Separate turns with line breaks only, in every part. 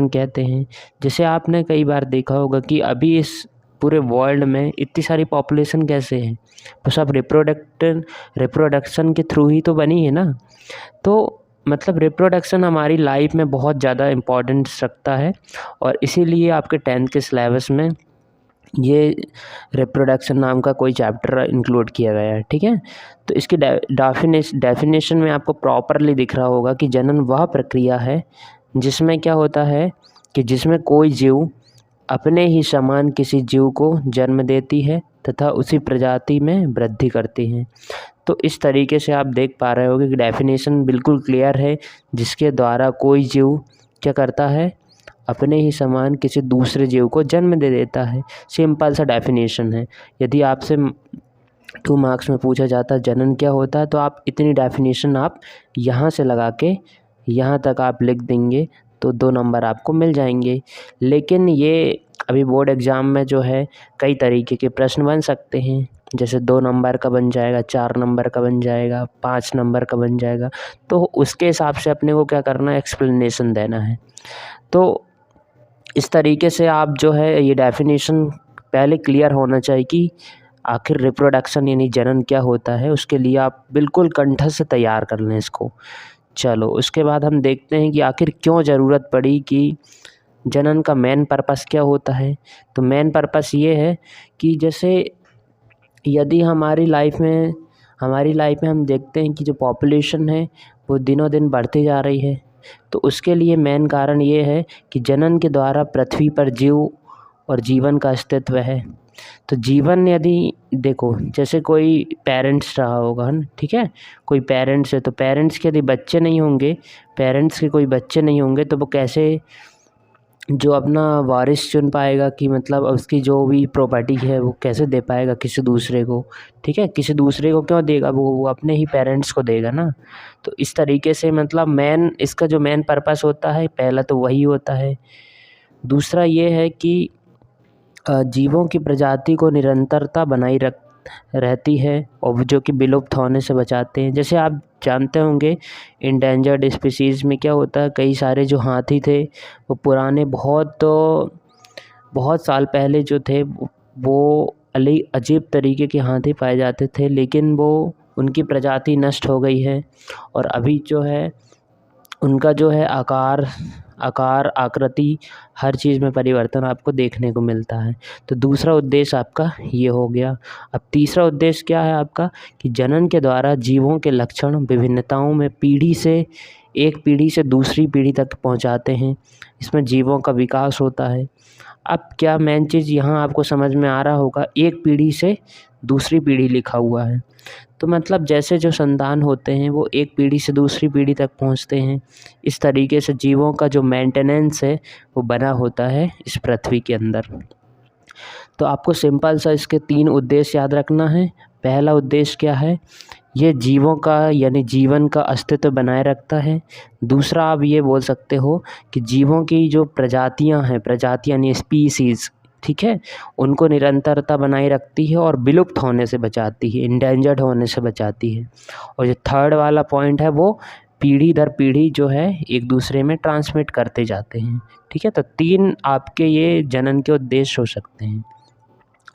Reproduction कहते हैं। जैसे आपने कई बार देखा होगा कि अभी इस पूरे वर्ल्ड में इतनी सारी पॉपुलेशन कैसे है, तो सब रिप्रोडक्शन के थ्रू ही तो बनी है ना। तो मतलब रिप्रोडक्शन हमारी लाइफ में बहुत ज़्यादा इम्पोर्टेंस रखता है और इसीलिए आपके 10th के सिलेबस में ये रिप्रोडक्शन नाम का कोई चैप्टर इंक्लूड किया गया है, ठीक है। तो इसकी डेफिनेशन में आपको प्रॉपरली दिख रहा होगा कि जनन वह प्रक्रिया है जिसमें क्या होता है कि जिसमें कोई जीव अपने ही समान किसी जीव को जन्म देती है तथा उसी प्रजाति में वृद्धि करती है। तो इस तरीके से आप देख पा रहे होगे कि डेफिनेशन बिल्कुल क्लियर है, जिसके द्वारा कोई जीव क्या करता है, अपने ही समान किसी दूसरे जीव को जन्म दे देता है। सिंपल सा डेफिनेशन है। यदि आपसे 2 मार्क्स में पूछा जाता है जनन क्या होता है, तो आप इतनी डेफिनेशन आप यहाँ से लगा के यहाँ तक आप लिख देंगे तो 2 नंबर आपको मिल जाएंगे। लेकिन ये अभी बोर्ड एग्ज़ाम में जो है कई तरीके के प्रश्न बन सकते हैं, जैसे 2 नंबर का बन जाएगा, 4 नंबर का बन जाएगा, 5 नंबर का बन जाएगा। तो उसके हिसाब से अपने को क्या करना है, एक्सप्लेनेशन देना है। तो इस तरीके से आप जो है ये डेफिनेशन पहले क्लियर होना चाहिए कि आखिर रिप्रोडक्शन यानी जनन क्या होता है। उसके लिए आप बिल्कुल कंठस्थ तैयार कर लें इसको। चलो उसके बाद हम देखते हैं कि आखिर क्यों ज़रूरत पड़ी कि जनन का मेन पर्पस क्या होता है। तो मेन पर्पस ये है कि जैसे यदि हमारी लाइफ में हम देखते हैं कि जो पॉपुलेशन है वो दिनों दिन बढ़ती जा रही है, तो उसके लिए मेन कारण ये है कि जनन के द्वारा पृथ्वी पर जीव और जीवन का अस्तित्व है। तो जीवन यदि देखो जैसे कोई पेरेंट्स रहा होगा ना, ठीक है, कोई पेरेंट्स है, तो पेरेंट्स के यदि बच्चे नहीं होंगे, पेरेंट्स के कोई बच्चे नहीं होंगे तो वो कैसे जो अपना वारिस चुन पाएगा कि मतलब उसकी जो भी प्रॉपर्टी है वो कैसे दे पाएगा किसी दूसरे को, ठीक है। किसी दूसरे को क्यों देगा, वो अपने ही पेरेंट्स को देगा ना। तो इस तरीके से मतलब इसका जो मेन पर्पस होता है पहला तो वही होता है। दूसरा ये है कि जीवों की प्रजाति को निरंतरता बनाई रहती है और जो कि विलुप्त होने से बचाते हैं। जैसे आप जानते होंगे इंडेंजर्ड स्पीसीज़ में क्या होता है, कई सारे जो हाथी थे वो पुराने बहुत साल पहले जो थे वो अजीब तरीके के हाथी पाए जाते थे, लेकिन वो उनकी प्रजाति नष्ट हो गई है और अभी जो है उनका जो है आकार आकृति हर चीज़ में परिवर्तन आपको देखने को मिलता है। तो दूसरा उद्देश्य आपका ये हो गया। अब तीसरा उद्देश्य क्या है आपका कि जनन के द्वारा जीवों के लक्षण विभिन्नताओं में एक पीढ़ी से दूसरी पीढ़ी तक पहुंचाते हैं। इसमें जीवों का विकास होता है। अब क्या मेन चीज़ यहाँ आपको समझ में आ रहा होगा, एक पीढ़ी से दूसरी पीढ़ी लिखा हुआ है, तो मतलब जैसे जो संतान होते हैं वो एक पीढ़ी से दूसरी पीढ़ी तक पहुंचते हैं। इस तरीके से जीवों का जो मेंटेनेंस है वो बना होता है इस पृथ्वी के अंदर। तो आपको सिंपल सा इसके 3 उद्देश्य याद रखना है। पहला उद्देश्य क्या है, ये जीवों का यानी जीवन का अस्तित्व बनाए रखता है। दूसरा आप ये बोल सकते हो कि जीवों की जो प्रजातियां हैं, प्रजाति यानी स्पीसीज़, ठीक है, उनको निरंतरता बनाए रखती है और विलुप्त होने से बचाती है, इंडेंजर्ड होने से बचाती है। और जो थर्ड वाला पॉइंट है वो पीढ़ी दर पीढ़ी जो है एक दूसरे में ट्रांसमिट करते जाते हैं, ठीक है। तो 3 आपके ये जनन के उद्देश्य हो सकते हैं।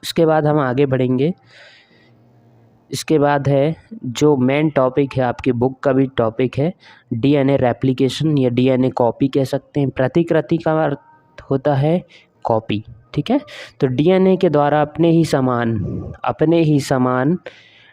उसके बाद हम आगे बढ़ेंगे। इसके बाद है जो मेन टॉपिक है, आपकी बुक का भी टॉपिक है, डीएनए रेप्लिकेशन या डीएनए कॉपी कह सकते हैं। प्रतिकृति का अर्थ होता है कॉपी, ठीक है। तो डीएनए के द्वारा अपने ही समान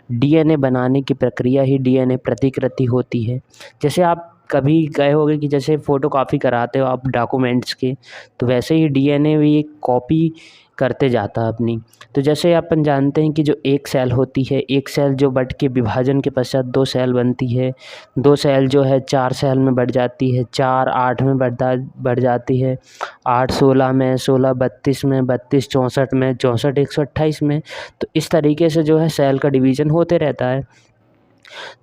डीएनए बनाने की प्रक्रिया ही डीएनए प्रतिकृति होती है। जैसे आप कभी गए होंगे कि जैसे फ़ोटोकॉपी कराते हो आप डॉक्यूमेंट्स के, तो वैसे ही डीएनए भी एक कॉपी करते जाता है अपनी। तो जैसे अपन जानते हैं कि जो एक सेल होती है, एक सेल जो बढ़ के विभाजन के पश्चात 2 सेल बनती है, 2 सेल जो है 4 सेल में बढ़ जाती है, 4 8 में बढ़ जाती है, 8 16 में, 16 32 में, 32 64 में, 64 128 में। तो इस तरीके से जो है सेल का डिवीज़न होते रहता है।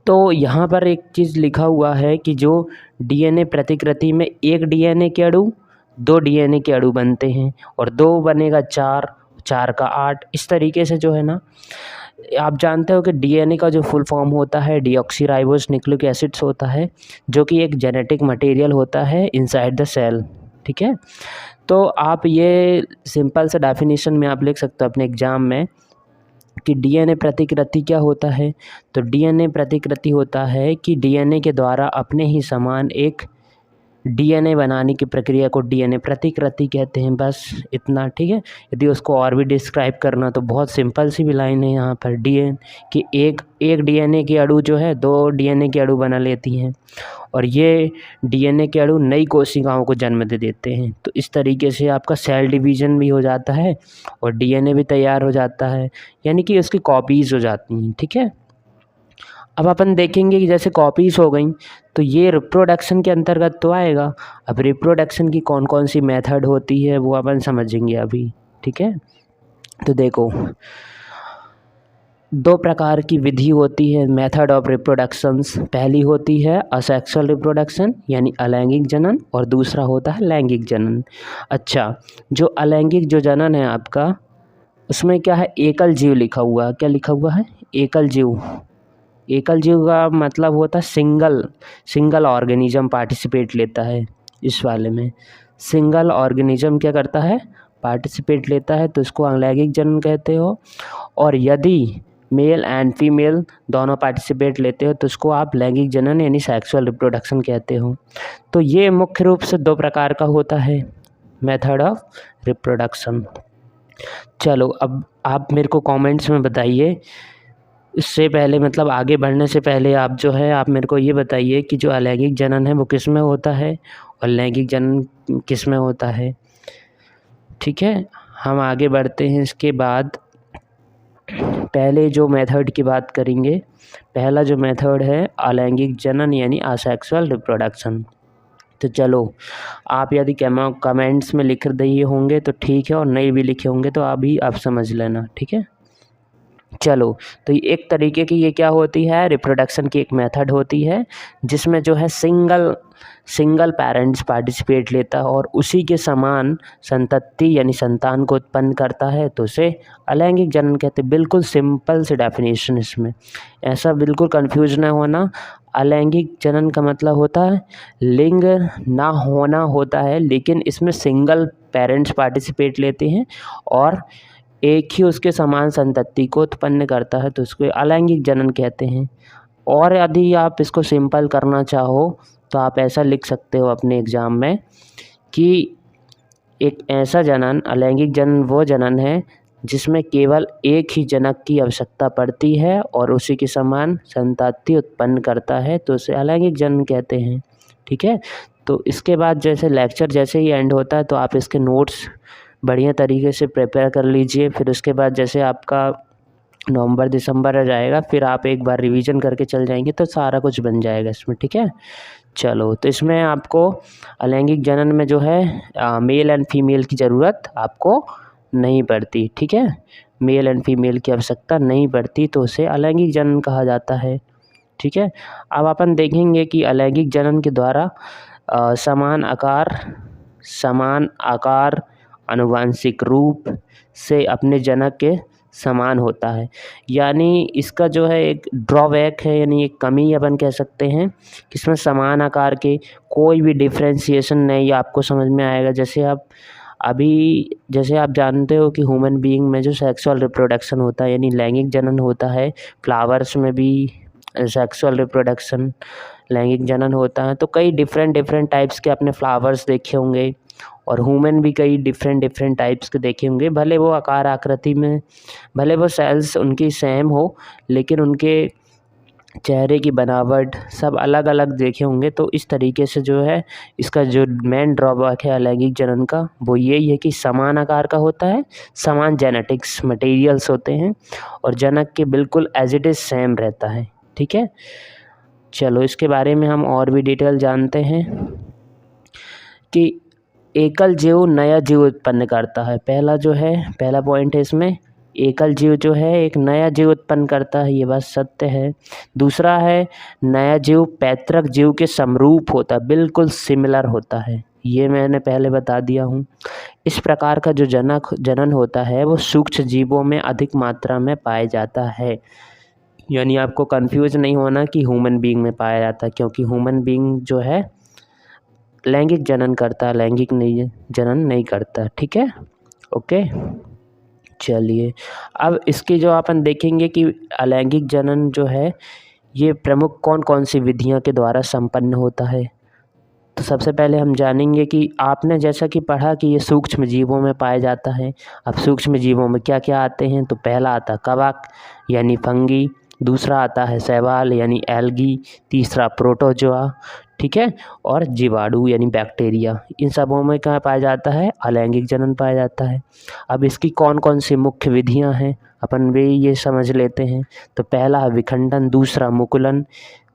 तो यहाँ पर एक चीज़ लिखा हुआ है कि जो डीएनए प्रतिकृति में एक डीएनए के अणु 2 डीएनए के अणु बनते हैं और 2 बनेगा 4, 4 का 8। इस तरीके से जो है ना, आप जानते हो कि डीएनए का जो फुल फॉर्म होता है डीऑक्सीराइबोस न्यूक्लिक एसिड्स होता है, जो कि एक जेनेटिक मटेरियल होता है इनसाइड द सेल, ठीक है। तो आप ये सिंपल सा डेफिनेशन में आप लिख सकते हो अपने एग्ज़ाम में कि डीएनए प्रतिकृति क्या होता है। तो डीएनए प्रतिकृति होता है कि डीएनए के द्वारा अपने ही समान एक डीएनए बनाने की प्रक्रिया को डीएनए प्रतिकृति कहते हैं। बस इतना, ठीक है। यदि उसको और भी डिस्क्राइब करना तो बहुत सिंपल सी भी लाइन है यहाँ पर, डीएन कि एक डीएनए की अणु जो है 2 डीएनए की अणु बना लेती हैं और ये डीएनए के अणु नई कोशिकाओं को जन्म दे देते हैं। तो इस तरीके से आपका सेल डिवीज़न भी हो जाता है और डीएनए भी तैयार हो जाता है, यानी कि उसकी कॉपीज़ हो जाती हैं, ठीक है। अब अपन देखेंगे कि जैसे कॉपीज़ हो गई तो ये रिप्रोडक्शन के अंतर्गत तो आएगा। अब रिप्रोडक्शन की कौन कौन सी मेथड होती है वो अपन समझेंगे अभी, ठीक है। तो देखो, 2 प्रकार की विधि होती है मेथड ऑफ रिप्रोडक्शंस। पहली होती है असेक्सुअल रिप्रोडक्शन यानी अलैंगिक जनन, और दूसरा होता है लैंगिक जनन। अच्छा, जो अलैंगिक जो जनन है आपका, उसमें क्या है, एकल जीव लिखा हुआ है। क्या लिखा हुआ है? एकल जीव। एकल जीव का मतलब होता है सिंगल ऑर्गेनिज्म पार्टिसिपेट लेता है। इस वाले में सिंगल ऑर्गेनिज्म क्या करता है, पार्टिसिपेट लेता है, तो इसको अलैंगिक जनन कहते हो। और यदि मेल एंड फीमेल दोनों पार्टिसिपेट लेते हो तो इसको आप लैंगिक जनन यानी सेक्सुअल रिप्रोडक्शन कहते हो। तो ये मुख्य रूप से 2 प्रकार का होता है मेथड ऑफ रिप्रोडक्शन। चलो, अब आप मेरे को कमेंट्स में बताइए, इससे पहले मतलब आगे बढ़ने से पहले आप जो है आप मेरे को ये बताइए कि जो अलैंगिक जनन है वो किस में होता है और लैंगिक जनन किस में होता है, ठीक है। हम आगे बढ़ते हैं। इसके बाद पहले जो मेथड की बात करेंगे, पहला जो मेथड है अलैंगिक जनन यानी असेक्सुअल रिप्रोडक्शन। तो चलो, आप यदि कमेंट्स में लिख दिए होंगे तो ठीक है, और नहीं भी लिखे होंगे तो अभी आप समझ लेना, ठीक है। चलो, तो एक तरीके की ये क्या होती है, रिप्रोडक्शन की एक मेथड होती है जिसमें जो है सिंगल पेरेंट्स पार्टिसिपेट लेता है और उसी के समान संतति यानी संतान को उत्पन्न करता है, तो उसे अलैंगिक जनन कहते हैं। बिल्कुल सिंपल सी डेफिनेशन इसमें, ऐसा बिल्कुल कंफ्यूज ना होना। अलैंगिक जनन का मतलब होता है लिंग ना होना होता है, लेकिन इसमें सिंगल पेरेंट्स पार्टिसिपेट लेते हैं और एक ही उसके समान संतति को उत्पन्न करता है, तो उसको अलैंगिक जनन कहते हैं। और यदि आप इसको सिंपल करना चाहो तो आप ऐसा लिख सकते हो अपने एग्ज़ाम में कि एक ऐसा जनन, अलैंगिक जनन वो जनन है जिसमें केवल एक ही जनक की आवश्यकता पड़ती है और उसी के समान संतति उत्पन्न करता है, तो उसे अलैंगिक जनन कहते हैं, ठीक है। तो इसके बाद जैसे लेक्चर जैसे ही एंड होता है तो आप इसके नोट्स बढ़िया तरीके से प्रिपेयर कर लीजिए। फिर उसके बाद जैसे आपका नवंबर दिसंबर आ जाएगा, फिर आप एक बार रिवीजन करके चल जाएंगे तो सारा कुछ बन जाएगा इसमें, ठीक है। चलो, तो इसमें आपको अलैंगिक जनन में जो है मेल एंड फीमेल की ज़रूरत आपको नहीं पड़ती, ठीक है। मेल एंड फीमेल की आवश्यकता नहीं पड़ती, तो उसे अलैंगिक जनन कहा जाता है, ठीक है। अब अपन देखेंगे कि अलैंगिक जनन के द्वारा समान आकार आनुवंशिक रूप से अपने जनक के समान होता है। यानी इसका जो है एक ड्रॉबैक है, यानी एक कमी अपन कह सकते हैं कि इसमें समान आकार के कोई भी डिफ्रेंशिएशन नहीं आपको समझ में आएगा। जैसे आप जानते हो कि ह्यूमन बीइंग में जो सेक्सुअल रिप्रोडक्शन होता है यानी लैंगिक जनन होता है, फ्लावर्स में भी सेक्सुअल रिप्रोडक्शन लैंगिक जनन होता है। तो कई डिफरेंट टाइप्स के आपने फ्लावर्स देखे होंगे और ह्यूमन भी कई डिफरेंट टाइप्स के देखे होंगे। भले वो आकार आकृति में, भले वो सेल्स उनकी सेम हो, लेकिन उनके चेहरे की बनावट सब अलग अलग देखे होंगे। तो इस तरीके से जो है इसका जो मेन ड्रॉबैक है अलैंगिक जनन का, वो यही है कि समान आकार का होता है, समान जेनेटिक्स मटेरियल्स होते हैं और जनक के बिल्कुल एज इट इज़ सेम रहता है, ठीक है। चलो, इसके बारे में हम और भी डिटेल जानते हैं कि एकल जीव नया जीव उत्पन्न करता है। पहला पॉइंट है इसमें, एकल जीव जो है एक नया जीव उत्पन्न करता है, ये बात सत्य है। दूसरा है, नया जीव पैतृक जीव के समरूप होता है, बिल्कुल सिमिलर होता है, ये मैंने पहले बता दिया हूँ। इस प्रकार का जो जनन होता है वो सूक्ष्म जीवों में अधिक मात्रा में पाया जाता है। यानी आपको कंफ्यूज नहीं होना कि ह्यूमन बीइंग में पाया जाता है, क्योंकि ह्यूमन बीइंग जो है लैंगिक जनन करता है, लैंगिक नहीं जनन नहीं करता। ठीक है, ओके। चलिए, अब इसकी जो अपन देखेंगे कि अलैंगिक जनन जो है ये प्रमुख कौन कौन सी विधियों के द्वारा संपन्न होता है। तो सबसे पहले हम जानेंगे कि आपने जैसा कि पढ़ा कि ये सूक्ष्म जीवों में पाया जाता है। अब सूक्ष्म जीवों में क्या क्या आते हैं, तो पहला आता है कवक यानी फंगी, दूसरा आता है शैवाल यानी एल्गी, तीसरा प्रोटोजोआ, ठीक है, और जीवाणु यानी बैक्टीरिया। इन सबों में क्या पाया जाता है, अलैंगिक जनन पाया जाता है। अब इसकी कौन कौन सी मुख्य विधियां हैं अपन भी ये समझ लेते हैं। तो पहला है विखंडन, दूसरा मुकुलन,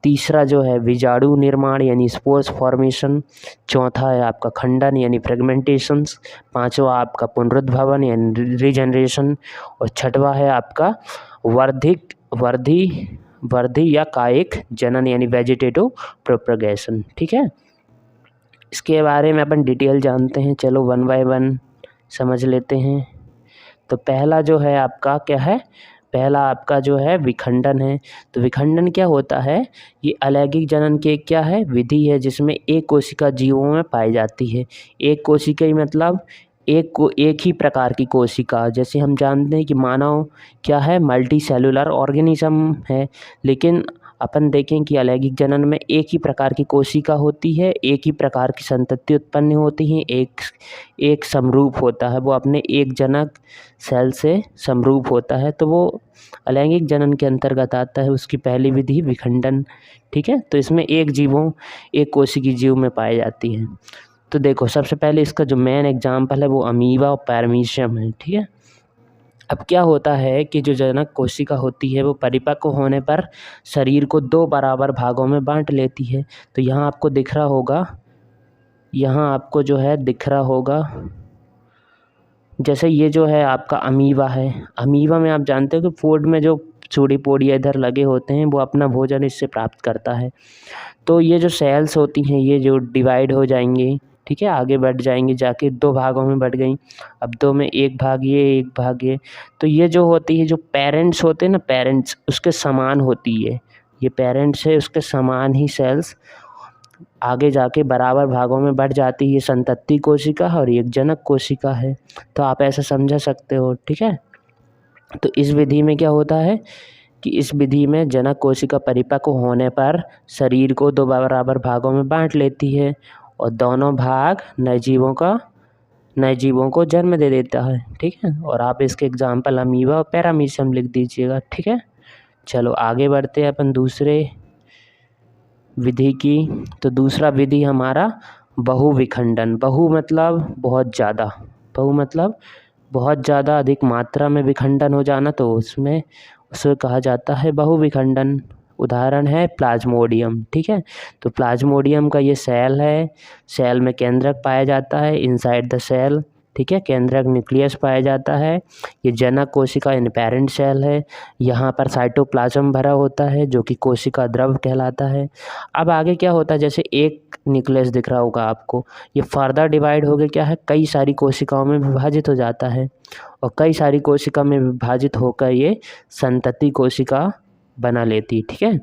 तीसरा जो है बीजाणु निर्माण यानी स्पोर्स फॉर्मेशन, चौथा है आपका खंडन यानी फ्रेगमेंटेशंस, पांचवा आपका पुनरुद्भवन यानी रीजनरेशन, और छठवा है आपका वर्धी या कायिक जनन यानी वेजिटेटिव प्रोपगेशन। ठीक है, इसके बारे में अपन डिटेल जानते हैं। चलो वन बाय वन समझ लेते हैं। तो पहला जो है आपका क्या है, पहला आपका जो है विखंडन है। तो विखंडन क्या होता है, ये अलैंगिक जनन की क्या है, विधि है जिसमें एक कोशिका जीवों में पाई जाती है। एक कोशिका ही मतलब एक ही प्रकार की कोशिका। जैसे हम जानते हैं कि मानव क्या है, मल्टी सेलुलर ऑर्गेनिज्म है, लेकिन अपन देखें कि अलैंगिक जनन में एक ही प्रकार की कोशिका होती है, एक ही प्रकार की संतति उत्पन्न होती हैं, एक समरूप होता है, वो अपने एक जनक सेल से समरूप होता है, तो वो अलैंगिक जनन के अंतर्गत आता है। उसकी पहली विधि विखंडन। ठीक है, तो इसमें एक कोशिकीय जीव में पाई जाती है। तो देखो सबसे पहले इसका जो मेन एग्जाम्पल है वो अमीबा और पैरामीशियम है। ठीक है, अब क्या होता है कि जो जनक कोशिका होती है वो परिपक्व होने पर शरीर को 2 बराबर भागों में बांट लेती है। तो यहाँ आपको दिख रहा होगा, यहाँ आपको जो है दिख रहा होगा, जैसे ये जो है आपका अमीबा है। अमीबा में आप जानते हो कि फूड में जो चूड़ी पोड़िया इधर लगे होते हैं वो अपना भोजन इससे प्राप्त करता है। तो ये जो सेल्स होती हैं ये जो डिवाइड हो जाएंगी, ठीक है, आगे बढ़ जाएंगी, जाके 2 भागों में बढ़ गई। अब 2 में एक भाग ये। तो ये जो होती है, जो पेरेंट्स होते हैं ना, पेरेंट्स उसके समान होती है, ये पेरेंट्स है उसके समान ही सेल्स आगे जाके बराबर भागों में बढ़ जाती है। ये संतति कोशिका है और एक जनक कोशिका है। तो आप ऐसा समझ सकते हो। ठीक है, तो इस विधि में क्या होता है कि इस विधि में जनक कोशिका परिपक्व होने पर शरीर को 2 बराबर भागों में बांट लेती है और दोनों भाग नए जीवों को जन्म दे देता है। ठीक है, और आप इसके एग्जाम्पल अमीबा और पैरामीशियम लिख दीजिएगा। ठीक है, चलो आगे बढ़ते हैं अपन दूसरे विधि की। तो दूसरा विधि हमारा बहुविखंडन। बहु मतलब बहुत ज़्यादा अधिक मात्रा में विखंडन हो जाना, तो उसे कहा जाता है बहुविखंडन। उदाहरण है प्लाज्मोडियम। ठीक है, तो प्लाज्मोडियम का ये सेल है, सेल में केंद्रक पाया जाता है इनसाइड द सेल। ठीक है, केंद्रक न्यूक्लियस पाया जाता है। ये जनक कोशिका यानी पेरेंट सेल है। यहाँ पर साइटोप्लाज्म भरा होता है जो कि कोशिका द्रव कहलाता है। अब आगे क्या होता है, जैसे एक न्यूक्लियस दिख रहा होगा आपको, ये फर्दर डिवाइड हो गया क्या है, कई सारी कोशिकाओं में विभाजित हो जाता है और कई सारी कोशिका में विभाजित होकर ये संतति कोशिका बना लेती है। ठीक है,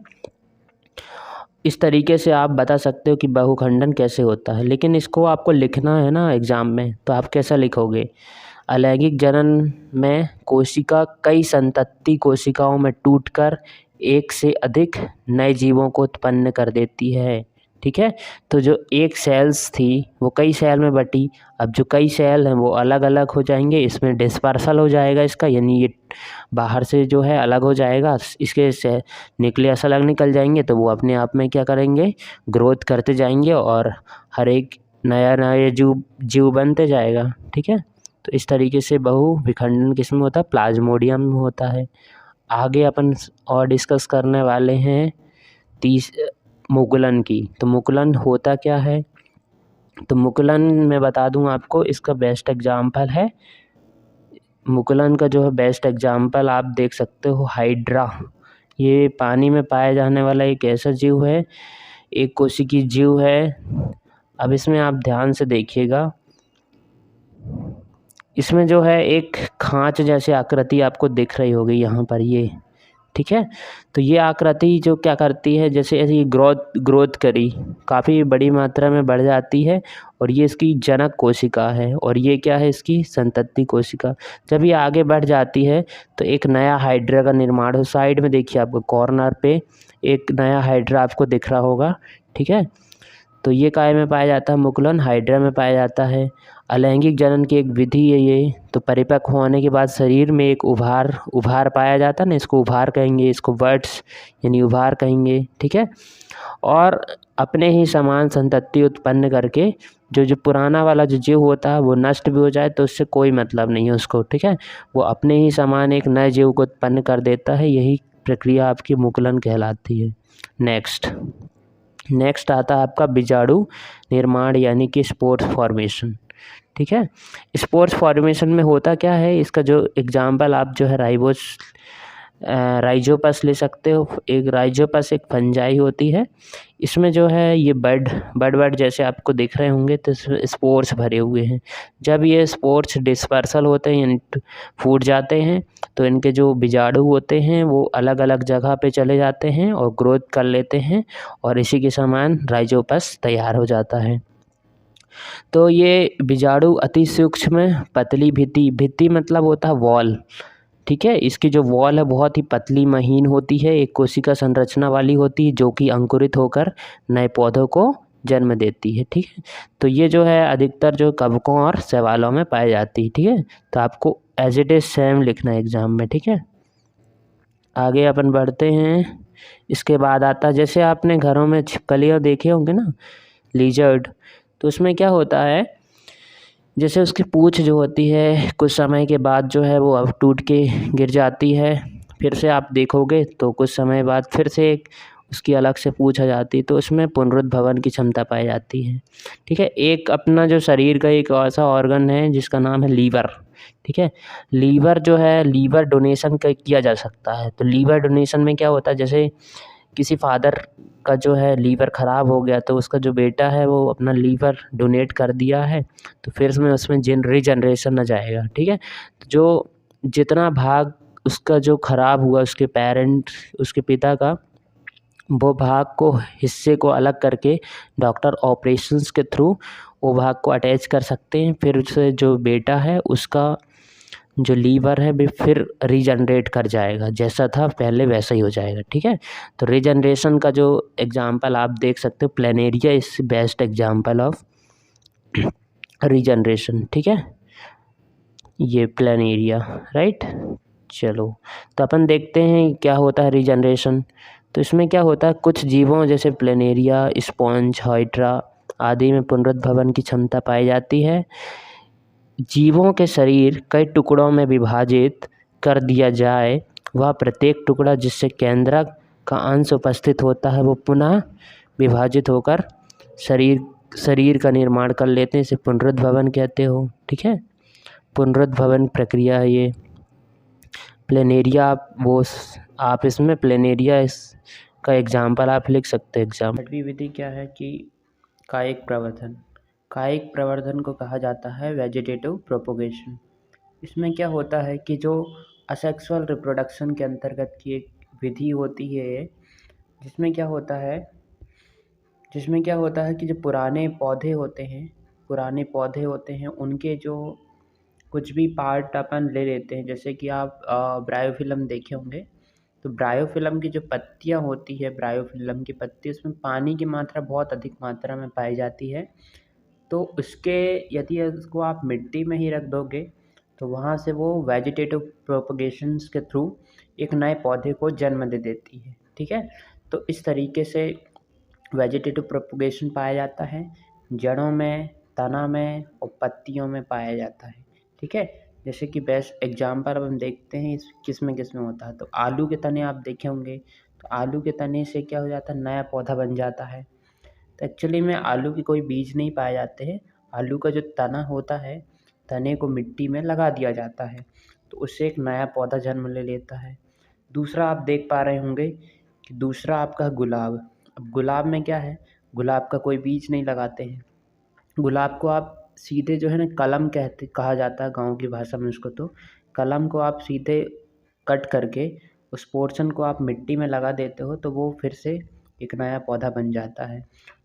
इस तरीके से आप बता सकते हो कि बहुखंडन कैसे होता है। लेकिन इसको आपको लिखना है ना एग्ज़ाम में, तो आप कैसा लिखोगे, अलैंगिक जनन में कोशिका कई संतति कोशिकाओं में टूटकर एक से अधिक नए जीवों को उत्पन्न कर देती है। ठीक है, तो जो एक सेल्स थी वो कई सेल में बटी, अब जो कई सेल हैं वो अलग अलग हो जाएंगे, इसमें डिस्पर्सल हो जाएगा इसका, यानी ये बाहर से जो है अलग हो जाएगा, इसके से न्यूक्लियस अलग निकल जाएंगे, तो वो अपने आप में क्या करेंगे, ग्रोथ करते जाएंगे और हर एक नया जीव बनते जाएगा। ठीक है, तो इस तरीके से बहुविखंडन किसमें होता है, प्लाज्मोडियम में होता है। आगे अपन और डिस्कस करने वाले हैं मुकुलन की। तो मुकुलन होता क्या है, तो मुकुलन मैं बता दूं आपको, इसका बेस्ट एग्जाम्पल है, मुकुलन का जो है बेस्ट एग्जाम्पल आप देख सकते हो हाइड्रा। ये पानी में पाया जाने वाला एक ऐसा जीव है, एक कोशिकीय जीव है। अब इसमें आप ध्यान से देखिएगा, इसमें जो है एक खांच जैसी आकृति आपको दिख रही होगी यहाँ पर ये। ठीक है। तो ये आकृति जो क्या करती है, जैसे ऐसी ग्रोथ करी, काफ़ी बड़ी मात्रा में बढ़ जाती है, और ये इसकी जनक कोशिका है, और ये क्या है, इसकी संतति कोशिका। जब ये आगे बढ़ जाती है तो एक नया हाइड्रा का निर्माण हो। साइड में देखिए आपको कॉर्नर पे एक नया हाइड्रा आपको दिख रहा होगा, ठीक है। तो ये काय में पाया जाता है, मुकुलन हाइड्रा में पाया जाता है। अलैंगिक जनन की एक विधि है ये। तो परिपक्व होने के बाद शरीर में एक उभार पाया जाता है ना, इसको उभार कहेंगे, इसको वर्ड्स यानी उभार कहेंगे, ठीक है। और अपने ही समान संतति उत्पन्न करके जो पुराना वाला जो जीव होता है वो नष्ट भी हो जाए तो उससे कोई मतलब नहीं है उसको, ठीक है। वो अपने ही समान एक नए जीव को उत्पन्न कर देता है, यही प्रक्रिया आपकी मुकुलन कहलाती है। नेक्स्ट आता है आपका बीजाणु निर्माण यानी कि स्पोर्स फॉर्मेशन, ठीक है। स्पोर्स फॉर्मेशन में होता क्या है, इसका जो एग्जाम्पल आप जो है राइजोपस ले सकते हो। एक राइजोपस एक फंजाई होती है, इसमें जो है ये बड जैसे आपको दिख रहे होंगे, तो स्पोर्स भरे हुए हैं। जब ये स्पोर्स डिस्पर्सल होते हैं यानी फूट जाते हैं तो इनके जो बीजाणु होते हैं वो अलग अलग जगह पे चले जाते हैं और ग्रोथ कर लेते हैं, और इसी के समान राइजोपस तैयार हो जाता है। तो ये बीजाणु अति सूक्ष्म पतली भित्ति मतलब होता है वॉल, ठीक है। इसकी जो वॉल है बहुत ही पतली महीन होती है, एक कोशिका संरचना वाली होती है जो कि अंकुरित होकर नए पौधों को जन्म देती है, ठीक है। तो ये जो है अधिकतर जो कवकों और शैवालों में पाई जाती है, ठीक है। तो आपको एज इट इज सेम लिखना है एग्जाम में, ठीक है। आगे अपन बढ़ते हैं। इसके बाद आता है, जैसे आपने घरों में छिपकलियाँ देखे होंगे ना, लिजर्ड, तो उसमें क्या होता है, जैसे उसकी पूँछ जो होती है कुछ समय के बाद जो है वो अब टूट के गिर जाती है, फिर से आप देखोगे तो कुछ समय बाद फिर से एक उसकी अलग से पूँछ आ जाती है, तो उसमें पुनरुद्भवन की क्षमता पाई जाती है, ठीक है। एक अपना जो शरीर का एक ऐसा ऑर्गन है जिसका नाम है लीवर, ठीक है। लीवर जो है, लीवर डोनेशन किया जा सकता है। तो लीवर डोनेशन में क्या होता है, जैसे किसी फादर का जो है लीवर ख़राब हो गया तो उसका जो बेटा है वो अपना लीवर डोनेट कर दिया है, तो फिर उसमें रीजनरेशन आ जाएगा, ठीक है। तो जो जितना भाग उसका जो ख़राब हुआ उसके पिता का, वो भाग को हिस्से को अलग करके डॉक्टर ऑपरेशंस के थ्रू वो भाग को अटैच कर सकते हैं, फिर उससे जो बेटा है उसका जो लीवर है भी फिर रीजनरेट कर जाएगा, जैसा था पहले वैसा ही हो जाएगा, ठीक है। तो रीजनरेशन का जो एग्जांपल आप देख सकते हो, planaria is best example of regeneration, ठीक है। ये प्लेनेरिया, राइट। चलो, तो अपन देखते हैं क्या होता है रीजनरेशन। तो इसमें क्या होता है, कुछ जीवों जैसे प्लेनेरिया, स्पॉन्ज, हाइड्रा आदि में पुनरुद्भवन की क्षमता पाई जाती है। जीवों के शरीर कई टुकड़ों में विभाजित कर दिया जाए, वह प्रत्येक टुकड़ा जिससे केंद्रक का अंश उपस्थित होता है वो पुनः विभाजित होकर शरीर का निर्माण कर लेते हैं, इसे पुनरुद्भवन कहते हो, ठीक है। पुनरुद्भवन प्रक्रिया है ये। प्लेनेरिया आप इसमें प्लेनेरिया इसका एग्जाम्पल आप लिख सकते हैं एग्जाम। छठवीं विधि क्या है कि कायिक प्रवर्धन। कायिक प्रवर्धन को कहा जाता है वेजिटेटिव प्रोपोगेशन। इसमें क्या होता है कि जो असेक्सुअल रिप्रोडक्शन के अंतर्गत की एक विधि होती है, जिसमें क्या होता है कि जो पुराने पौधे होते हैं उनके जो कुछ भी पार्ट अपन ले लेते हैं, जैसे कि आप ब्रायोफिल्म देखे होंगे, तो ब्रायोफिल्म की जो पत्तियां होती है, ब्रायोफिल्म की पत्ती, उसमें पानी की मात्रा बहुत अधिक मात्रा में पाई जाती है। तो यदि उसको आप मिट्टी में ही रख दोगे तो वहाँ से वो वेजिटेटिव प्रोपगेशंस के थ्रू एक नए पौधे को जन्म दे देती है, ठीक है। तो इस तरीके से वेजिटेटिव प्रोपगेशन पाया जाता है, जड़ों में, तना में और पत्तियों में पाया जाता है, ठीक है। जैसे कि बेस्ट एग्जाम्पल अब हम देखते हैं किस में होता है। तो आलू के तने आप देखे होंगे, तो आलू के तने से क्या हो जाता है, नया पौधा बन जाता है। तो एक्चुअली में आलू के कोई बीज नहीं पाए जाते हैं, आलू का जो तना होता है, तने को मिट्टी में लगा दिया जाता है, तो उससे एक नया पौधा जन्म ले लेता है। दूसरा आप देख पा रहे होंगे कि दूसरा आपका गुलाब। अब गुलाब में क्या है, गुलाब का कोई बीज नहीं लगाते हैं, गुलाब को आप सीधे जो है ना कलम कहा जाता है गाँव की भाषा में उसको, तो कलम को आप सीधे कट करके उस पोर्शन को आप मिट्टी में लगा देते हो तो वो फिर से एक नया पौधा बन जाता है।